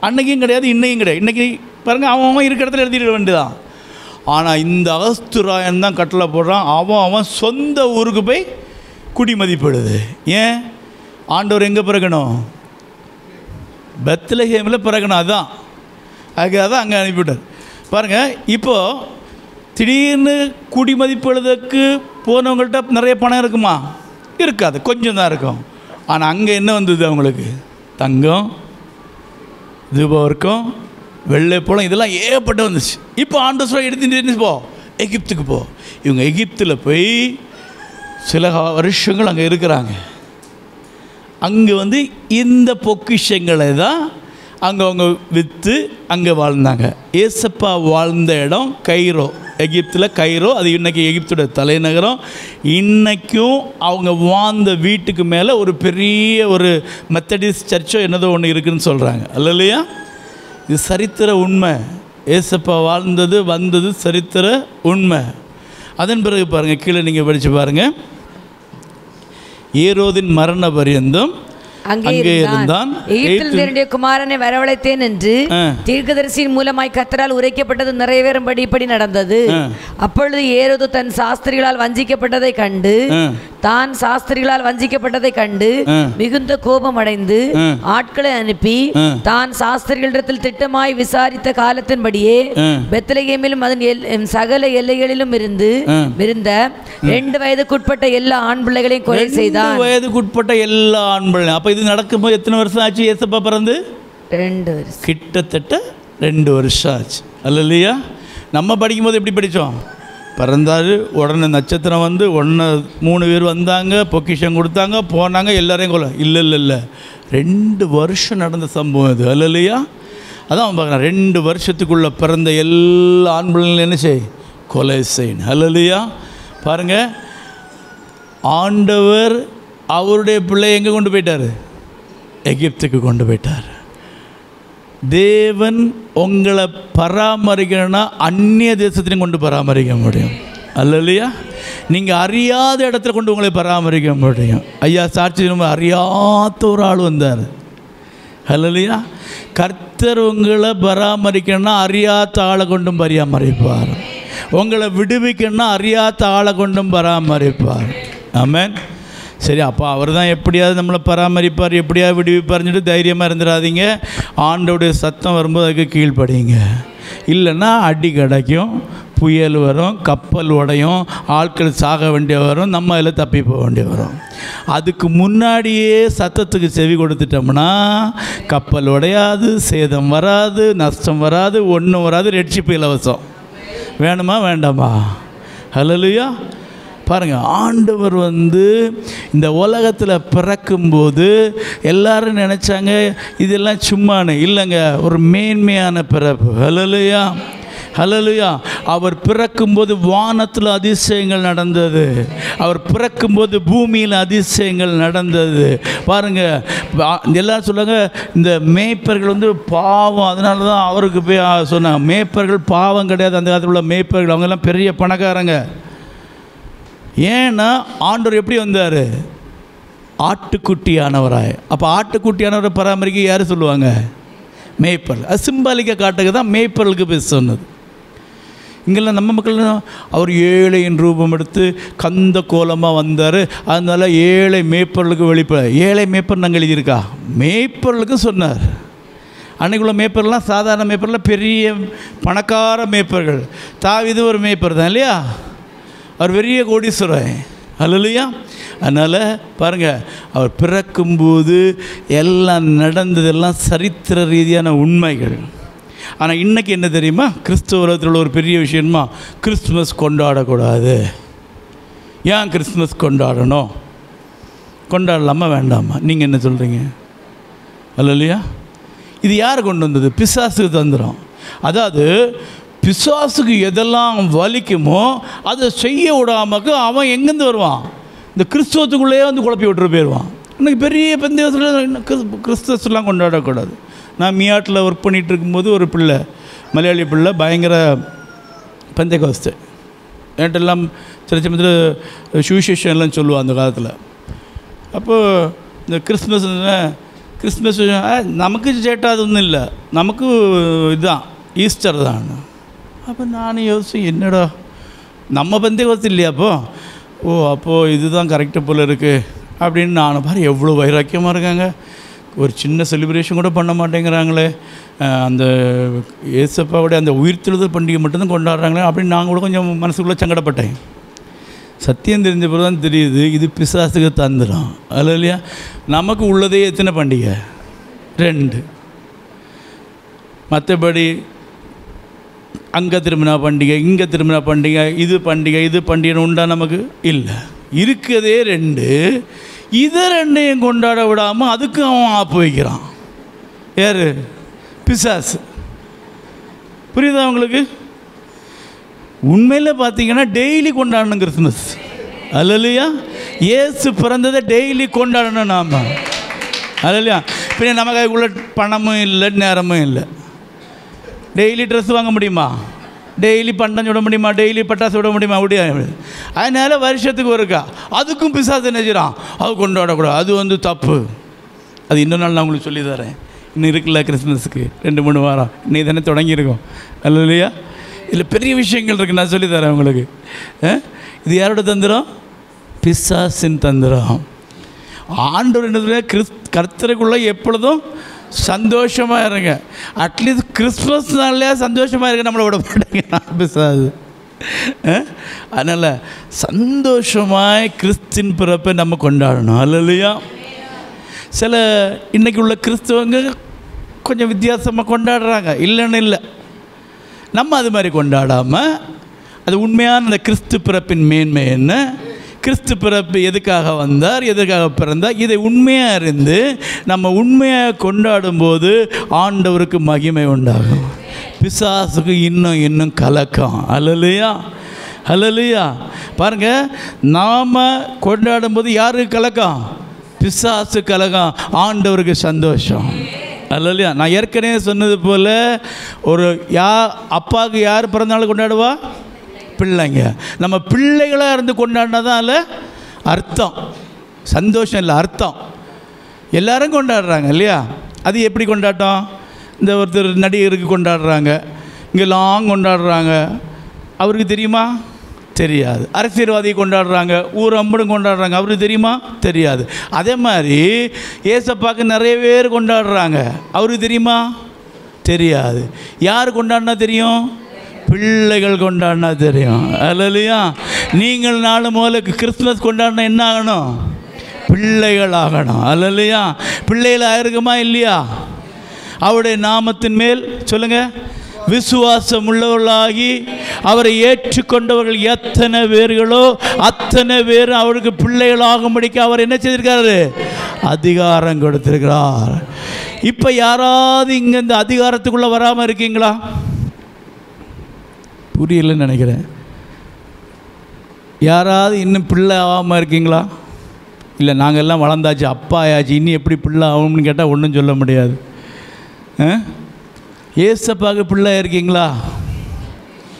அன்னைக்கும் கிடையாது, இன்னைக்கும் கிடையாது. இன்றைக்கி பாருங்கள், அவன் இருக்கிற இடத்துல எழுதிட வேண்டியதான். ஆனால் இந்த அகஸ்துராயன் தான் கட்டளை போடுறான், அவன் சொந்த ஊருக்கு போய் குடிமதிப்பிடுது. ஏன்? ஆண்டவர் எங்கே பிறக்கணும்? பெத்லகேமில் பிறக்கணும். அதுதான் அதுக்காக அங்கே அனுப்பிவிட்டார். பாருங்கள், இப்போது திடீர்னு குடிமதிப்பிடுறதுக்கு போனவங்கள்ட்ட நிறைய பணம் இருக்குமா? இருக்காது, கொஞ்சம் தான் இருக்கும். ஆனால் அங்கே என்ன வந்தது? அவங்களுக்கு தங்கம், தூபவர்க்கம், வெள்ளைப்பழம், இதெல்லாம் ஏகப்பட்ட வந்துச்சு. இப்போ ஆண்டவர் சொல்ல எடுத்துட்டு போ, எகிப்துக்கு போ. இவங்க எகிப்தில் போய் சில வருஷங்கள் அங்கே இருக்கிறாங்க. அங்கே இந்த பொக்கிஷங்களை தான் அங்கே அவங்க விற்று அங்கே வாழ்ந்தாங்க. ஏசப்பா வாழ்ந்த இடம் கைரோ, எகிப்தில் கைரோ. அது இன்றைக்கி எகிப்தோட தலைநகரம். இன்றைக்கும் அவங்க வாழ்ந்த வீட்டுக்கு மேலே ஒரு பெரிய ஒரு மெத்தடிஸ்ட் சர்ச்சோ என்னதோ ஒன்று இருக்குதுன்னு சொல்கிறாங்க. இல்லையா? இது சரித்திர உண்மை. ஏசப்பா வாழ்ந்தது வந்தது சரித்திர உண்மை. அதன் பிறகு பாருங்கள், கீழே நீங்கள் படித்து பாருங்கள். ஏரோதின் மரண பரியந்தம் அங்கே இருந்தான். எகிப்திலிருந்த குமாரனை வரவழைத்தேன் என்று தீர்க்கதரிசியின் மூலமாய் கர்த்தரால் உரைக்கப்பட்டது நிறைவேறும்படி இப்படி நடந்தது. அப்பொழுது ஏரோது தன் சாஸ்திரிகளால் வஞ்சிக்கப்பட்டதை கண்டு மிகுந்த கோபம் அடைந்து ஆட்களை அனுப்பி தான் சாஸ்திரிகளிடத்தில் திட்டமாய் விசாரித்த காலத்தின்படியே பெத்லகேமிலும் அதன் சகல எல்லைகளிலும் இருந்த 2 வயதுக்குட்பட்ட எல்லா ஆண் பிள்ளைகளையும் கொலை செய்தான். 2 வயதுக்குட்பட்ட எல்லா ஆண் பிள்ளைகள். அப்போ இது நடக்கும்போது எத்தனை வருஷம் ஆச்சு? ஏசப்பா பிறந்து 2 வருஷம், கிட்டத்தட்ட 2 வருஷம் ஆச்சு. அல்லையா? நம்ம படிக்கும்போது எப்படி படித்தோம்? பிறந்தாரு, உடனே நட்சத்திரம் வந்து 3 பேர் வந்தாங்க, பொக்கிஷம் கொடுத்தாங்க, போனாங்க, எல்லாரையும் கொலை. இல்லை, 2 வருஷம் நடந்த சம்பவம் இது. அல்லையா? அதான் அவன் பார்க்குறான், 2 வருஷத்துக்குள்ளே பிறந்த எல்லா ஆண் பிள்ளைங்களும் என்ன செய்? கொலை செய்யணும். அல்லையா? பாருங்கள், ஆண்டவர் அவருடைய பிள்ளை எங்கே கொண்டு போயிட்டார்? எகிப்துக்கு கொண்டு போயிட்டார். தேவன் உங்களை பராமரிக்கணும்னா அந்நிய தேசத்திலையும் கொண்டு பராமரிக்க முடியும். அல்லையா? நீங்கள் அறியாத இடத்துல கொண்டு உங்களை பராமரிக்க முடியும். ஐயா சாட்சி, நம்ம அறியாத ஒரு ஆள் வந்தார். அல்லையா? கர்த்தர் உங்களை பராமரிக்கணும்னா அறியாத ஆளை கொண்டும் பராமரிப்பார். உங்களை விடுவிக்கணும்னா அறியாத ஆளை கொண்டும் பராமரிப்பார். ஆமென். சரி, அப்போ அவர் தான் எப்படியாவது நம்மளை பராமரிப்பார், எப்படியாவது விடுவிப்பார்னு சொல்லிட்டு தைரியமாக இருந்துடாதீங்க. ஆண்டோடைய சத்தம் வரும்போது அதுக்கு கீழ்ப்படிங்க. இல்லைன்னா அடி கிடைக்கும், புயல் வரும், கப்பல் உடையும், ஆட்கள் சாக வேண்டிய வரும், நம்ம அதில் தப்பி போக வேண்டிய வரும். அதுக்கு முன்னாடியே சத்தத்துக்கு செவி கொடுத்துட்டோம்னா கப்பல் உடையாது, சேதம் வராது, நஷ்டம் வராது, ஒன்றும் வராது, ரட்சிப்பு இலவசம். வேணுமா வேண்டாமா? ஹல்லேலூயா. பாருங்கள், ஆண்டவர் இந்த உலகத்தில் பிறக்கும்போது எல்லாரும் நினச்சாங்க இதெல்லாம் சும்மானு. இல்லைங்க, ஒரு மேன்மையான பிறப்பு. ஹல்லேலூயா, ஹல்லேலூயா. அவர் பிறக்கும்போது வானத்தில் அதிசயங்கள் நடந்தது. அவர் பிறக்கும்போது பூமியில் அதிசயங்கள் நடந்தது. பாருங்கள், எல்லோரும் சொல்லுங்க, இந்த மேய்ப்பர்கள் பாவம், அதனால தான் அவருக்கு போய் சொன்னாங்க. மேய்ப்பர்கள் பாவம் கிடையாது. அந்த காலத்தில் உள்ள மேய்ப்பர்கள் அவங்கெல்லாம் பெரிய பணக்காரங்க. ஏன்னா ஆண்டவர் எப்படி வந்தார்? ஆட்டுக்குட்டியானவராய். அப்போ ஆட்டுக்குட்டியானவரை பராமரிக்க யார் சொல்லுவாங்க? மேய்ப்பர்கள். அது சிம்பாலிக்காக காட்டுக்கு தான் மேய்ப்பர்களுக்கு போய் சொன்னது. இங்கெல்லாம் நம்ம மக்கள் அவர் ஏழையின் ரூபம் எடுத்து கந்த கோலமாக வந்தார். அதனால் ஏழை மேய்ப்பர்களுக்கு வெளிப்பட ஏழை மேய்ப்பர் நாங்கள் எழுதியிருக்கா? மேய்ப்பர்களுக்கு சொன்னார். அன்றைக்குள்ள மேய்ப்பர்லாம் சாதாரண மேய்ப்பர்லாம் பெரிய பணக்கார மேய்ப்பர்கள். தாவீது ஒரு மேய்ப்பர் தான் இல்லையா? அவர் பெரிய கோடீஸ்வரன். அல்லையா? அதனால் பாருங்கள், அவர் பிறக்கும்போது எல்லாம் நடந்ததெல்லாம் சரித்திர ரீதியான உண்மைகள். ஆனால் இன்றைக்கி என்ன தெரியுமா? கிறிஸ்துவத்தில் உள்ள ஒரு பெரிய விஷயமா, கிறிஸ்துமஸ் கொண்டாடக்கூடாது. ஏன் கிறிஸ்துமஸ் கொண்டாடணும்? கொண்டாடலாமா வேண்டாமா? நீங்கள் என்ன சொல்கிறீங்க? அல்லையா? இது யார் கொண்டு வந்தது? பிசாசுக்கு தந்துடும். அதாவது பிசாசுக்கு எதெல்லாம் வலிக்குமோ அதை செய்ய விடாமக்கு அவன் எங்கேருந்து வருவான்? இந்த கிறிஸ்துவத்துக்குள்ளேயே வந்து குழப்பி விட்டுரு போயிடுவான். இன்றைக்கி பெரிய பந்தயத்தில் கிறிஸ்துவஸ்லாம் கொண்டாடக்கூடாது. நான் மியாட்டில் ஒர்க் பண்ணிகிட்டு இருக்கும்போது ஒரு பிள்ளை, மலையாளி பிள்ளை, பயங்கர பந்தயகோஸ்து. என்கிட்டெல்லாம் சில சமயத்தில் சுவிசேஷன்லாம் சொல்லுவாள் அந்த காலத்தில். அப்போது இந்த கிறிஸ்மஸ் நமக்கு சேட்டாதொன்றும் இல்லை, நமக்கு இதுதான் ஈஸ்டர் தான். அப்போ நானும் யோசிச்சு, என்னடா நம்ம பந்தயகோஸ்து இல்லையா அப்போது இதுதான் கரெக்டாக போல் இருக்குது அப்படின்னு நான் பாரு எவ்வளோ வைராக்கியமாக இருக்காங்க. ஒரு சின்ன செலிப்ரேஷன் கூட பண்ண மாட்டேங்கிறாங்களே, அந்த ஏசப்பாவுடைய அந்த உயிர்த்தெழுதல் பண்டிகை மட்டும்தான் கொண்டாடுறாங்களே அப்படின்னு நான் கூட கொஞ்சம் மனசுக்குள்ளே சங்கடப்பட்டேன். சத்தியம் தெரிஞ்ச பிறகு தான் தெரியுது, இது பிசாசுக்கு தந்துடும். அதில் இல்லையா, நமக்கு உள்ளதே எத்தனை பண்டிகை? 2. மற்றபடி அங்கே திரும்பினா பண்டிகை, இங்கே திரும்பினா பண்டிகை, இது பண்டிகை உண்டா? நமக்கு இல்லை. இருக்கிறதே 2. இதை 2ஐயும் கொண்டாட விடாமல் அதுக்கு அவன் ஆப்பு வைக்கிறான். யார்? பிசாசு. புரியுதா உங்களுக்கு? உண்மையில் பார்த்தீங்கன்னா டெய்லி கொண்டாடணும் கிறிஸ்மஸ். அல்லையா, இயேசு பிறந்ததை டெய்லி கொண்டாடணும் நாம். அல்லையா, இப்போ நமக்கு அதுக்குள்ள பணமும் இல்லை, நேரமும் இல்லை. டெய்லி ட்ரெஸ் வாங்க முடியுமா? டெய்லி பண்டம் சுட முடியுமா? டெய்லி பட்டாசு விட முடியுமா? முடியாது. அதனால் வருஷத்துக்கு ஒருக்கா அதுக்கும் பிசாசு என்ன செய்கிறான்? அது கொண்டாடக்கூடாது, அது வந்து தப்பு. அது இன்னொரு நாள் நான் உங்களுக்கு சொல்லி தரேன். இன்னும் இருக்குல்ல கிறிஸ்மஸுக்கு 2-3 வாரம் இன்னைக்கு தானே தொடங்கியிருக்கோம். இல்லையா, இதில் பெரிய விஷயங்கள் இருக்குது, நான் சொல்லி தரேன் உங்களுக்கு. இது யாரோட தந்திரம்? பிசாசின் தந்திரம். ஆண்டவர் என்ன கர்த்தருக்குள்ளே எப்பொழுதும் சந்தோஷமாக இருங்க. அட்லீஸ்ட் கிறிஸ்மஸ் நாள்லையா சந்தோஷமாக இருங்க, நம்மளை விட மாட்டேங்க பிசாசு. அதனால் சந்தோஷமாய் கிறிஸ்தின் பிறப்பை நம்ம கொண்டாடணும். அல்லையா, சில இன்றைக்கி உள்ள கிறிஸ்தவங்க கொஞ்சம் வித்தியாசமாக கொண்டாடுறாங்க, இல்லைன்னு இல்லை. நம்ம அது மாதிரி கொண்டாடாமல், அது உண்மையான அந்த கிறிஸ்து பிறப்பின் மேன்மை என்ன, கிறிஸ்து பிறப்பு எதுக்காக வந்தார், எதுக்காக பிறந்தார், இதை உண்மையாக இருந்து நம்ம உண்மையாக கொண்டாடும்போது ஆண்டவருக்கு மகிமை உண்டாகும். பிசாசுக்கு இன்னும் கலக்கம். அல்லையா, அல்லையா. பாருங்கள், நாம் கொண்டாடும்போது யாருக்கு கலக்கம்? பிசாசு கலக்கம், ஆண்டவருக்கு சந்தோஷம். அல்லையா. நான் ஏற்கனவே சொன்னது போல், ஒரு அப்பாவுக்கு யார் பிறந்தநாள் கொண்டாடுவா? பிள்ளைங்க. நம்ம பிள்ளைகளாக இருந்து கொண்டாடினதால அர்த்தம், சந்தோஷம் இல்லை, அர்த்தம். எல்லாரும் கொண்டாடுறாங்க இல்லையா. அது எப்படி கொண்டாட்டம்? இந்த ஒருத்தர் நடிகருக்கு கொண்டாடுறாங்க, இங்கே லாங் கொண்டாடுறாங்க, அவருக்கு தெரியுமா? தெரியாது. அரசியல்வாதி கொண்டாடுறாங்க, ஊர் அம்படும் கொண்டாடுறாங்க, அவருக்கு தெரியுமா? தெரியாது. அதே மாதிரி ஏசப்பாக்கு நிறைய பேர் கொண்டாடுறாங்க, அவருக்கு தெரியுமா? தெரியாது. யார் கொண்டாடினா தெரியும்? பிள்ளைகள் கொண்டாடினா தெரியும். அல்லையா, நீங்கள் 4 முதல்ல கிறிஸ்துமஸ் கொண்டாடினா என்ன ஆகணும்? பிள்ளைகள் ஆகணும். அல்லையா, பிள்ளைகள் ஆயிருக்குமா இல்லையா? அவருடைய நாமத்தின் மேல் சொல்லுங்கள், விசுவாசம் உள்ளவர்களாகி அவரை ஏற்றுக்கொண்டவர்கள் எத்தனை பேர்களோ அத்தனை பேர் அவருக்கு பிள்ளைகள் ஆகும்படிக்கு அவர் என்ன செய்திருக்காரு? அதிகாரம் கொடுத்திருக்கிறார். இப்போ யாராவது இங்கே இந்த அதிகாரத்துக்குள்ளே வராமல் இருக்கீங்களா? புரியலன்னு நினைக்கிறேன். யாராவது இன்னும் பிள்ளை ஆகாமல் இருக்கீங்களா? இல்லை, நாங்கள் எல்லாம் வளர்ந்தாச்சு, அப்பா ஆயாச்சு, இன்னும் எப்படி பிள்ளை ஆகும்னு கேட்டால் ஒன்றும் சொல்ல முடியாது. ஏசப்பாக்கு பிள்ளை இருக்கீங்களா?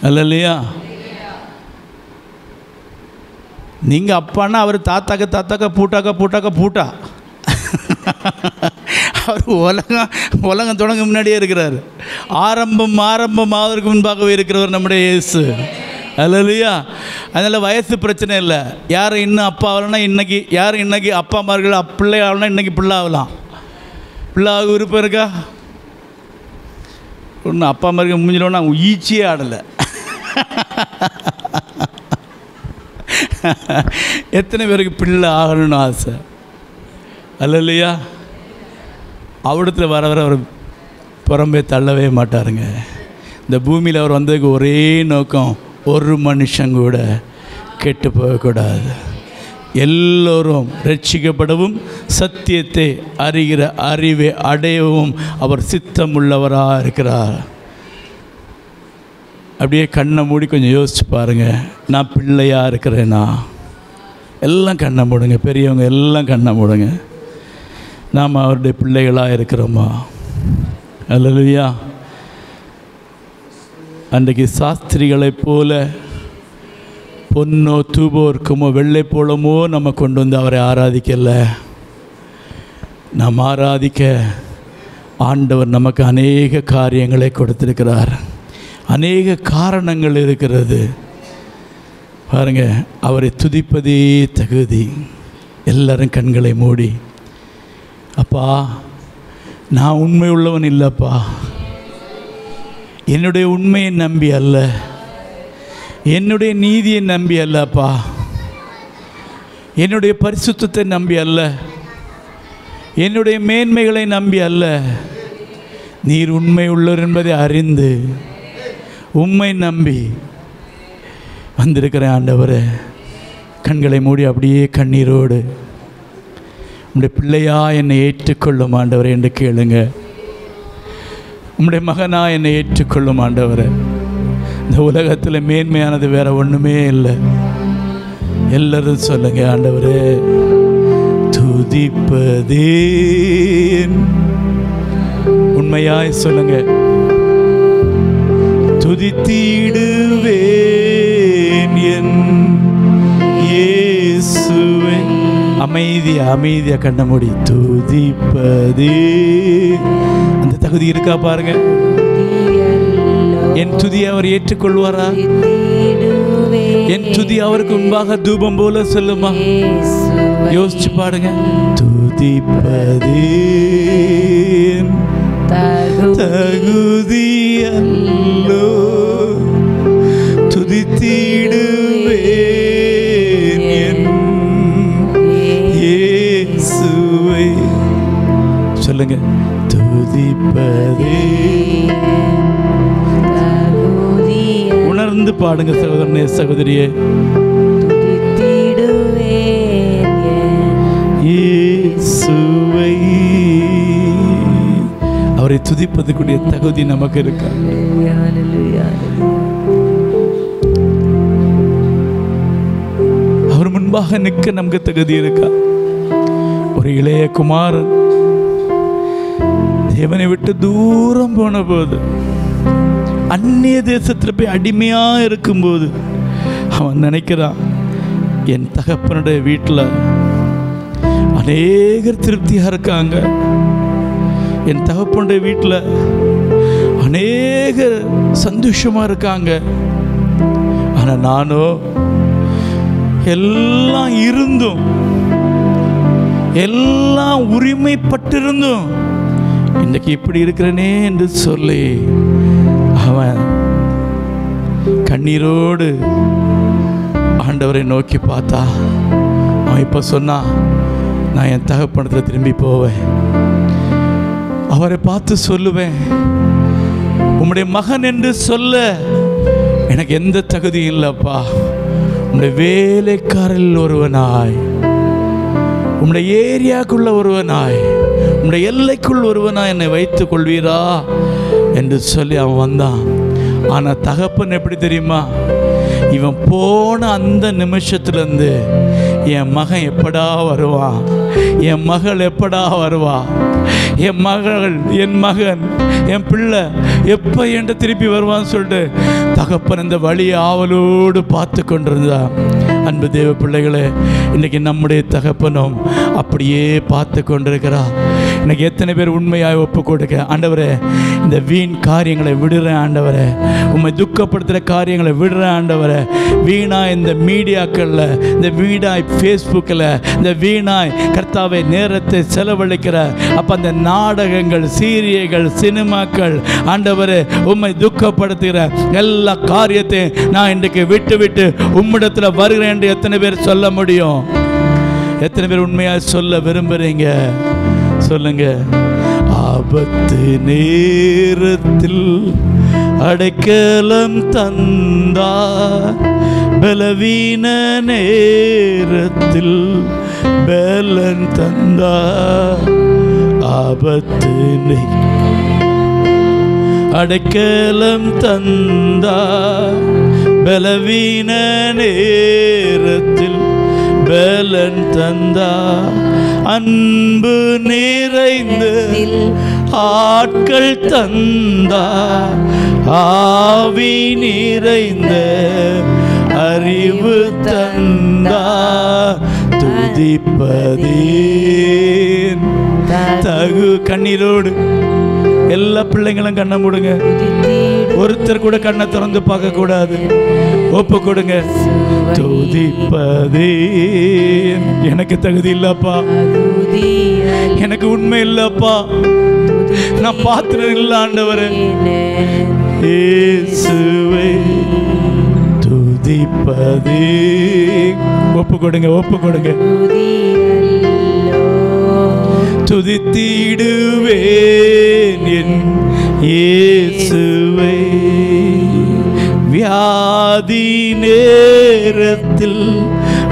அல்லையா. நீங்கள் அப்பான்னா அவர் தாத்தாக்க பூட்டா அவர் உலகம் தொடங்க முன்னாடியே இருக்கிறார். ஆரம்பம் ஆவதற்கு முன்பாகவே இருக்கிறவர் நம்முடைய இயேசு. அல்லையா. அதனால் வயசு பிரச்சனை இல்லை. யார் இன்னும் அப்பா ஆகலைன்னா இன்றைக்கி, யார் இன்றைக்கி அப்பா அம்மார்கள் பிள்ளை ஆகலைன்னா இன்றைக்கி பிள்ளை ஆகலாம். பிள்ளை ஆக விருப்பம் இருக்கா? ஒன்று அப்பா அம்மாருக்கு முடிஞ்சிடோன்னா ஈச்சியே ஆடலை. எத்தனை பேருக்கு பிள்ளை ஆகணும்னு ஆசை? அல்லையா. அவடத்தில் வர அவர் புறம்பே தள்ளவே மாட்டாருங்க. இந்த பூமியில் அவர் வந்ததுக்கு ஒரே நோக்கம், ஒரு மனுஷன் கூட கெட்டு போகக்கூடாது, எல்லோரும் ரட்சிக்கப்படவும் சத்தியத்தை அறிகிற அறிவை அடையவும் அவர் சித்தமுள்ளவராக இருக்கிறார். அப்படியே கண்ணை மூடி கொஞ்சம் யோசிச்சு பாருங்கள். நான் பிள்ளையாக இருக்கிறேனா? எல்லாம் கண்ணை மூடுங்க, பெரியவங்க எல்லாம் கண்ணை மூடுங்க. நாம் அவருடைய பிள்ளைகளாக இருக்கிறோமா? அல்லேலூயா. அன்றைக்கு சாஸ்திரிகளைப் போல பொன்னோ தூபோ இருக்குமோ வெள்ளை போலமோ நம்ம கொண்டு வந்து அவரை ஆராதிக்கலை. நாம் ஆராதிக்க ஆண்டவர் நமக்கு அநேக காரியங்களை கொடுத்திருக்கிறார். அநேக காரணங்கள் இருக்கிறது. பாருங்க, அவரை துதிப்பதே தகுதி. எல்லாரும் கண்களை மூடி, அப்பா நான் உண்மை உள்ளவன் இல்லைப்பா, என்னுடைய உண்மையை நம்பி அல்ல, என்னுடைய நீதியை நம்பி அல்லப்பா, என்னுடைய பரிசுத்தத்தை நம்பி அல்ல, என்னுடைய மேன்மைகளை நம்பி அல்ல, நீர் உண்மை உள்ளவர் என்பதை அறிந்து உம்மை நம்பி வந்திருக்கிறேன் ஆண்டவரே. கண்களை மூடி அப்படியே கண்ணீரோடு உம்முடைய பிள்ளையா என்னை ஏற்றுக்கொள்ளும் ஆண்டவரே என்று கேளுங்க. உம்முடைய மகனா என்னை ஏற்றுக்கொள்ளும் ஆண்டவரே. இந்த உலகத்தில் மேன்மையானது வேற ஒன்றுமே இல்லை. எல்லாரும் சொல்லுங்க, ஆண்டவரே துதிப்பதே. உண்மையாய் சொல்லுங்க, துதித்திடுவேன் என் இயேசுவே. அமைதியா கண்ண மூடி துதிப்பதே. அந்த தகுதி இருக்கா பாருங்க. என் துதியை அவர் ஏற்றுக்கொள்வாரா? என் துதி அவருக்கு முன்பாக தூபம் போல சொல்லுமா? யோசிச்சு பாடுங்க. துதிப்பதே தகுதியல்லோ, துதித்திடுவேன் என் இயேசுவை. சொல்லுங்க, துதிப்பதே. உணர்ந்து பாடுங்க சகோதரனே, சகோதரியே. இயேசுவை அவரை துதிப்பதுக்குரிய தகுதி நமக்கு இருக்கா? அவர் முன்பாக நிற்க நமக்கு தகுதி இருக்கா? ஒரு இளைய குமாரன் தேவனை விட்டு தூரம் போன போது, அந்நிய தேசத்தில் போய் அடிமையா இருக்கும்போது அவன் நினைக்கிறான், என் தகப்பனுடைய வீட்டில் அநேகர் திருப்தியா இருக்காங்க, என் தகப்பனுடைய வீட்டில் அநேகர் சந்தோஷமா இருக்காங்க, ஆனா நானோ எல்லாம் இருந்தும் எல்லாம் உரிமைப்பட்டிருந்தும் இன்னைக்கு இப்படி இருக்கிறனே என்று சொல்லி அவன் கண்ணீரோடு ஆண்டவரை நோக்கி பார்த்தா. அவன் இப்ப சொன்னா, நான் என் தகப்பனத்தில் திரும்பி போவேன், அவரை பார்த்து சொல்லுவேன், உம்முடைய மகன் என்று சொல்ல எனக்கு எந்த தகுதியும் இல்லப்பா, உம்முடைய வேலைக்காரில் ஒருவனாய், உம்முடைய ஏரியாக்குள்ள ஒருவனாய், உம்முடைய எல்லைக்குள் ஒருவனாய் என்னை வைத்துக் கொள்வீரா என்று சொல்லி அவன் வந்தான். ஆனா தகப்பன் எப்படி தெரியுமா? இவன் போன அந்த நிமிஷத்துலேருந்து என் மகன் எப்படா வருவான், என் மகள் எப்படா வருவா, என் மகள், என் மகன், என் பிள்ளை எப்போ என்கிட்ட திருப்பி வருவான்னு சொல்லிட்டு தகப்பன் இந்த வழியை ஆவலோடு பார்த்து கொண்டிருந்தான். அன்பு தேவ பிள்ளைகளே, இன்றைக்கி நம்முடைய தகப்பனும் அப்படியே பார்த்து கொண்டிருக்கிறார். இன்றைக்கி எத்தனை பேர் உண்மையாக ஒப்பு கொடுக்க, ஆண்டவரே இந்த வீண் காரியங்களை விடுறேன் ஆண்டவரே, உண்மை துக்கப்படுத்துகிற காரியங்களை விடுறேன் ஆண்டவரே, வீணாய் இந்த மீடியாக்களில், இந்த வீணாய் ஃபேஸ்புக்கில், இந்த வீணாய் கர்த்தாவை நேரத்தை செலவழிக்கிற அப்போ அந்த நாடகங்கள், சீரியல்கள், சினிமாக்கள், ஆண்டவரே உண்மை துக்கப்படுத்துகிற எல்லா காரியத்தையும் நான் இன்றைக்கு விட்டு விட்டு உம்மிடத்தில் வருகிறேன் என்று எத்தனை பேர் சொல்ல முடியும்? எத்தனை பேர் உண்மையாக சொல்ல விரும்புகிறீங்க? சொல்லுங்க. ஆபத்து நேரத்தில் அடைக்கலம் தந்தா, பலவீன நேரத்தில் பலன் தந்தா, ஆபத்து அடைக்கலம் தந்தார். பலவீன நேரத்தில் பலன் தந்தார். அன்பு நிறைந்த ஆட்கள் தந்தார். ஆவி நிறைந்த அறிவு தந்தார். துதிப்பதேன் தகு. கண்ணீரோடு எல்லா பிள்ளைங்களும் கண்ணை மூடுங்க. ஒருத்தர் கூட கண்ணை திறந்து பார்க்க கூடாது. ஒப்பு கொடுங்க. துதிப்பதேன் எனக்கு தகுதி இல்லப்பா, எனக்கு உண்மை இல்லப்பா, நான் பாத்திரம் இல்ல ஆண்டவரே. இயேசுவே துதிப்பதே. ஒப்பு கொடுங்க, ஒப்பு கொடுங்க. துதித்திடுவேன் என் இயேசுவை. வியாதி நேரத்தில்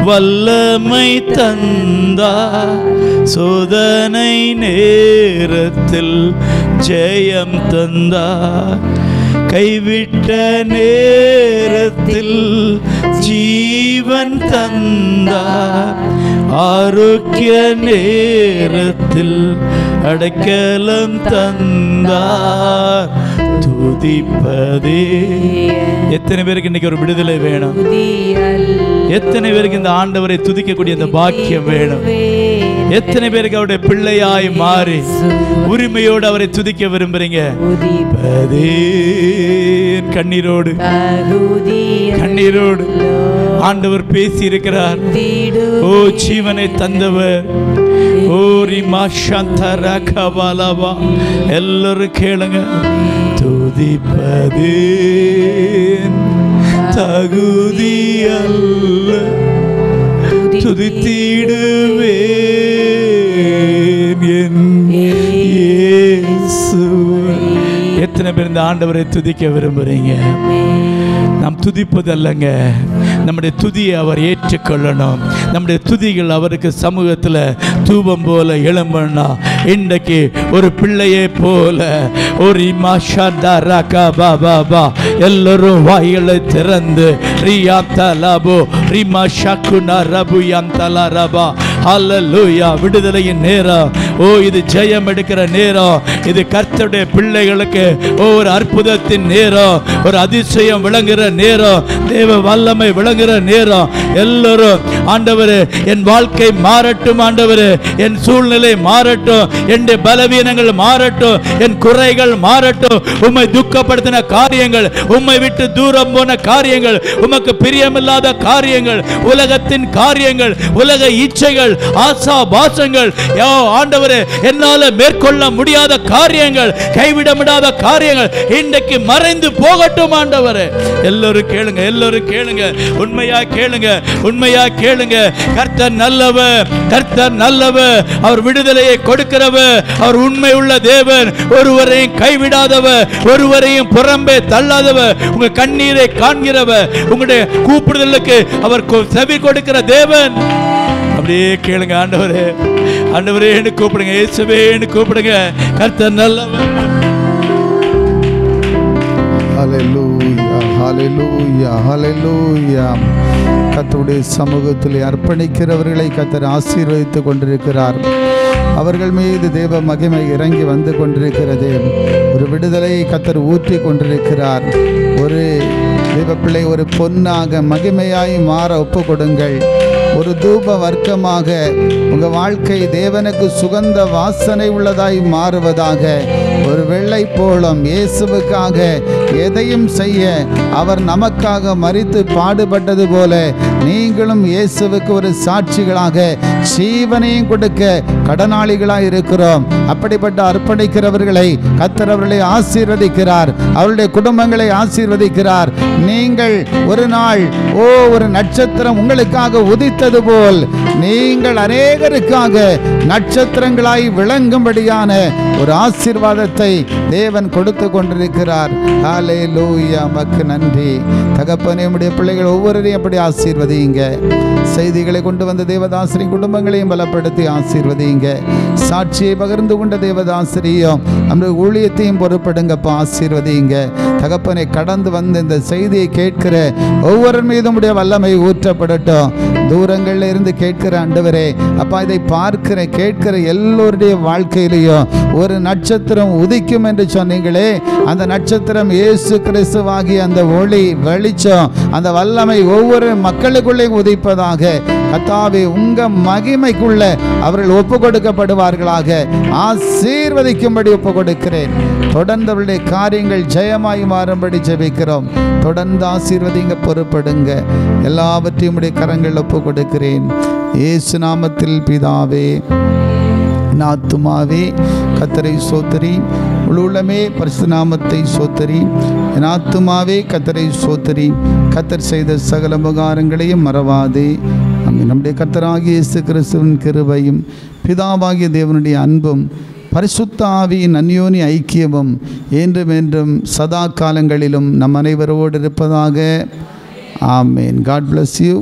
வல்லமை தந்தார். சோதனை நேரத்தில் ஜெயம் தந்தார். கைவிட்ட நேரத்தில் ஜீவன் தந்தார். ஆரோக்கிய நேரத்தில் அடைக்கலம் தந்தார். துதிப்பதே. எத்தனை பேருக்கு இன்னைக்கு ஒரு விடுதலை வேணும்? எத்தனை பேருக்கு இந்த ஆண்டவரை துதிக்கக்கூடிய இந்த பாக்கியம் வேணும்? எத்தனை பேருக்கு அவருடைய பிள்ளையாய் மாறி உரிமையோடு அவரை துதிக்க விரும்புறீங்க? கண்ணீரோடு கண்ணீரோடு ஆண்டவர் பேசி இருக்கிறார். ஓ ஜீவனை தந்தவர், ஓ ரிமா சந்தரா கபாலவா. எல்லாரும் கேளுங்க. துதிப்பது தகுதி அல்ல, துதித்திடுவேன் என் இயேசுவை. எத்தனை பேர் இந்த ஆண்டவரை துதிக்க விரும்புறீங்க? நாம் துதிப்பது அல்லங்க, நம்முடைய துதியை அவர் ஏற்றுக்கொள்ளணும். நம்முடைய துதிகள் அவருக்கு சமூகத்தில் தூபம் போல எழும்பண்ணா. இன்றைக்கு ஒரு பிள்ளையை போல ஒரு எல்லோரும் வாய்களை திறந்து விடுதலையின் நேரம். ஓ இது ஜெயம் எடுக்கிற நேரம். இது கர்த்தருடைய பிள்ளைகளுக்கு ஒரு அற்புதத்தின் நேரம், ஒரு அதிசயம் விளங்குகிற நேரம், தேவ வல்லமை விளங்குகிற நேரம். எல்லோரும் ஆண்டவரே என் வாழ்க்கை மாறட்டும், ஆண்டவரே என் சூழ்நிலை மாறட்டும், என் பலவீனங்கள் மாறட்டும், என் குறைகள் மாறட்டும். உம்மை துக்கப்படுத்தின காரியங்கள், உம்மை விட்டு தூரம் போன காரியங்கள், உமக்கு பிரியமில்லாத காரியங்கள், உலகத்தின் காரியங்கள், உலக இச்சைகள், ஆசா பாசங்கள், ஆண்டவரே என்னால மேற்கொள்ள முடியாத காரியங்கள், கைவிட முடியாத காரியங்கள் இன்றைக்கு மறைந்து போகட்டும் ஆண்டவரே. எல்லோரும் கேளுங்க, எல்லோரும் கேளுங்க, உண்மையா கேளுங்க, உண்மையா கேளுங்க. கர்த்தர் நல்லவர், கர்த்தர் நல்லவர். அவர் விடுதலையை கொடுக்கிறவர், அவர் உண்மை உள்ள தேவன். ஒருவரையும் கைவிடாதவர், ஒருவரையும் புறம்பே தள்ளாதவர், உங்க கண்ணீரை காண்கிறவர், உங்களுடைய கூப்பிடுதலுக்கு அவர் செவி கொடுக்கிற தேவன். அப்படியே கேளுங்க. ஆண்டவரே, ஆண்டவரே என்று கூப்பிடுங்க, இயேசுவே என்று கூப்பிடுங்க. கர்த்தர் நல்லவர். ஹல்லேலூயா, ஹல்லேலூயா, ஹல்லேலூயா. கர்த்தருடைய சமூகத்தில் அர்ப்பணிக்கிறவர்களை கர்த்தர் ஆசீர்வதித்துக் கொண்டிருக்கிறார். அவர்கள் மீது தேவ மகிமை இறங்கி வந்து கொண்டிருக்கிறது. ஒரு விடுதலையை கர்த்தர் ஊற்றி கொண்டிருக்கிறார். ஒரு தேவ பிள்ளை ஒரு பொன்னாக மகிமையாய் மாற ஒப்பு கொடுங்கள். ஒரு தூப வர்க்கமாக உங்கள் வாழ்க்கை தேவனுக்கு சுகந்த வாசனை உள்ளதாய் மாறுவதாக. ஒரு வெள்ளை போலம் இயேசுவுக்காக எதையும் செய்ய அவர் நமக்காக மரித்து பாடுபட்டது போல நீங்களும் இயேசுவுக்கு ஒரு சாட்சிகளாக ஜீவனையும் கொடுக்க கடனாளிகளாக இருக்கிறோம். அப்படிப்பட்ட அர்ப்பணிக்கிறவர்களை கர்த்தர் அவர்களை ஆசீர்வதிக்கிறார், அவருடைய குடும்பங்களை ஆசீர்வதிக்கிறார். நீங்கள் ஒரு நாள் ஒரு நட்சத்திரம் உங்களுக்காக உதித்தது போல் நீங்கள் அநேகருக்காக நட்சத்திரங்களாய் விளங்கும்படியான ஒரு ஆசீர்வாதத்தை தேவன் கொடுத்து கொண்டிருக்கிறார். ஹல்லேலூயா. மக்கு நன்றி தகப்பனே. உம்முடைய பிள்ளைகள் ஒவ்வொருவரையும் அப்படி ஆசீர்வதிங்க. செய்திகளை கொண்டு வந்த தேவதாசரின் குடும்பங்களையும் பலப்படுத்தி ஆசீர்வதிங்க. சாட்சியை பகிர்ந்து கொண்ட தேவதாசரியும் நம்முடைய ஊழியத்தையும் பொறுப்படுங்கப்பா, ஆசீர்வதிங்க தகப்பனை. கடந்து வந்து இந்த செய்தியை கேட்கிற ஒவ்வொரு மீதும் உடைய வல்லமை ஊற்றப்படட்டும். தூரங்களில் இருந்து கேட்கிற ஆண்டவரே அப்பா, இதை பார்க்கிற கேட்கிற எல்லோருடைய வாழ்க்கையிலையும் ஒரு நட்சத்திரம் உதிக்கும் என்று சொன்னீங்களே, அந்த நட்சத்திரம் இயேசு கிறிஸ்துவாகிய அந்த ஒளி வெளிச்சம் அந்த வல்லமை ஒவ்வொரு மக்களுக்குள்ளேயும் உதிப்பதாக. கர்த்தாவே, உங்க மகிமைக்குள்ள அவர்கள் ஒப்பு கொடுக்கப்படுவார்களாக. ஆசீர்வதிக்கும்படி ஒப்பு கொடுக்கிறேன். தொடர்ந்து அவருடைய காரியங்கள் ஜெயமாய் மாறும்படி ஜெபிக்கிறோம். தொடர்ந்து ஆசீர்வதிங்க, பொறுப்படுங்க. எல்லாவற்றையும் உடைய கரங்கள் ஒப்பு கொடுக்கிறேன் இயேசு நாமத்தில் பிதாவே. ஆத்துமாவே கர்த்தரை சோத்தரி, உள்ளமே பரிசுத்த நாமத்தை சோத்தரி. என் ஆத்துமாவே கர்த்தரை சோத்தரி, கர்த்தர் செய்த சகல உபகாரங்களையும் மறவாதே. நம்முடைய கர்த்தராகிய இயேசு கிறிஸ்துவின் கிருபையும் பிதாவாகிய தேவனுடைய அன்பும் பரிசுத்த ஆவியின் அந்யோனி ஐக்கியமும் என்றும் என்றும் சதா காலங்களிலும் நம் அனைவரோடு இருப்பதாக. ஆமேன். God bless you.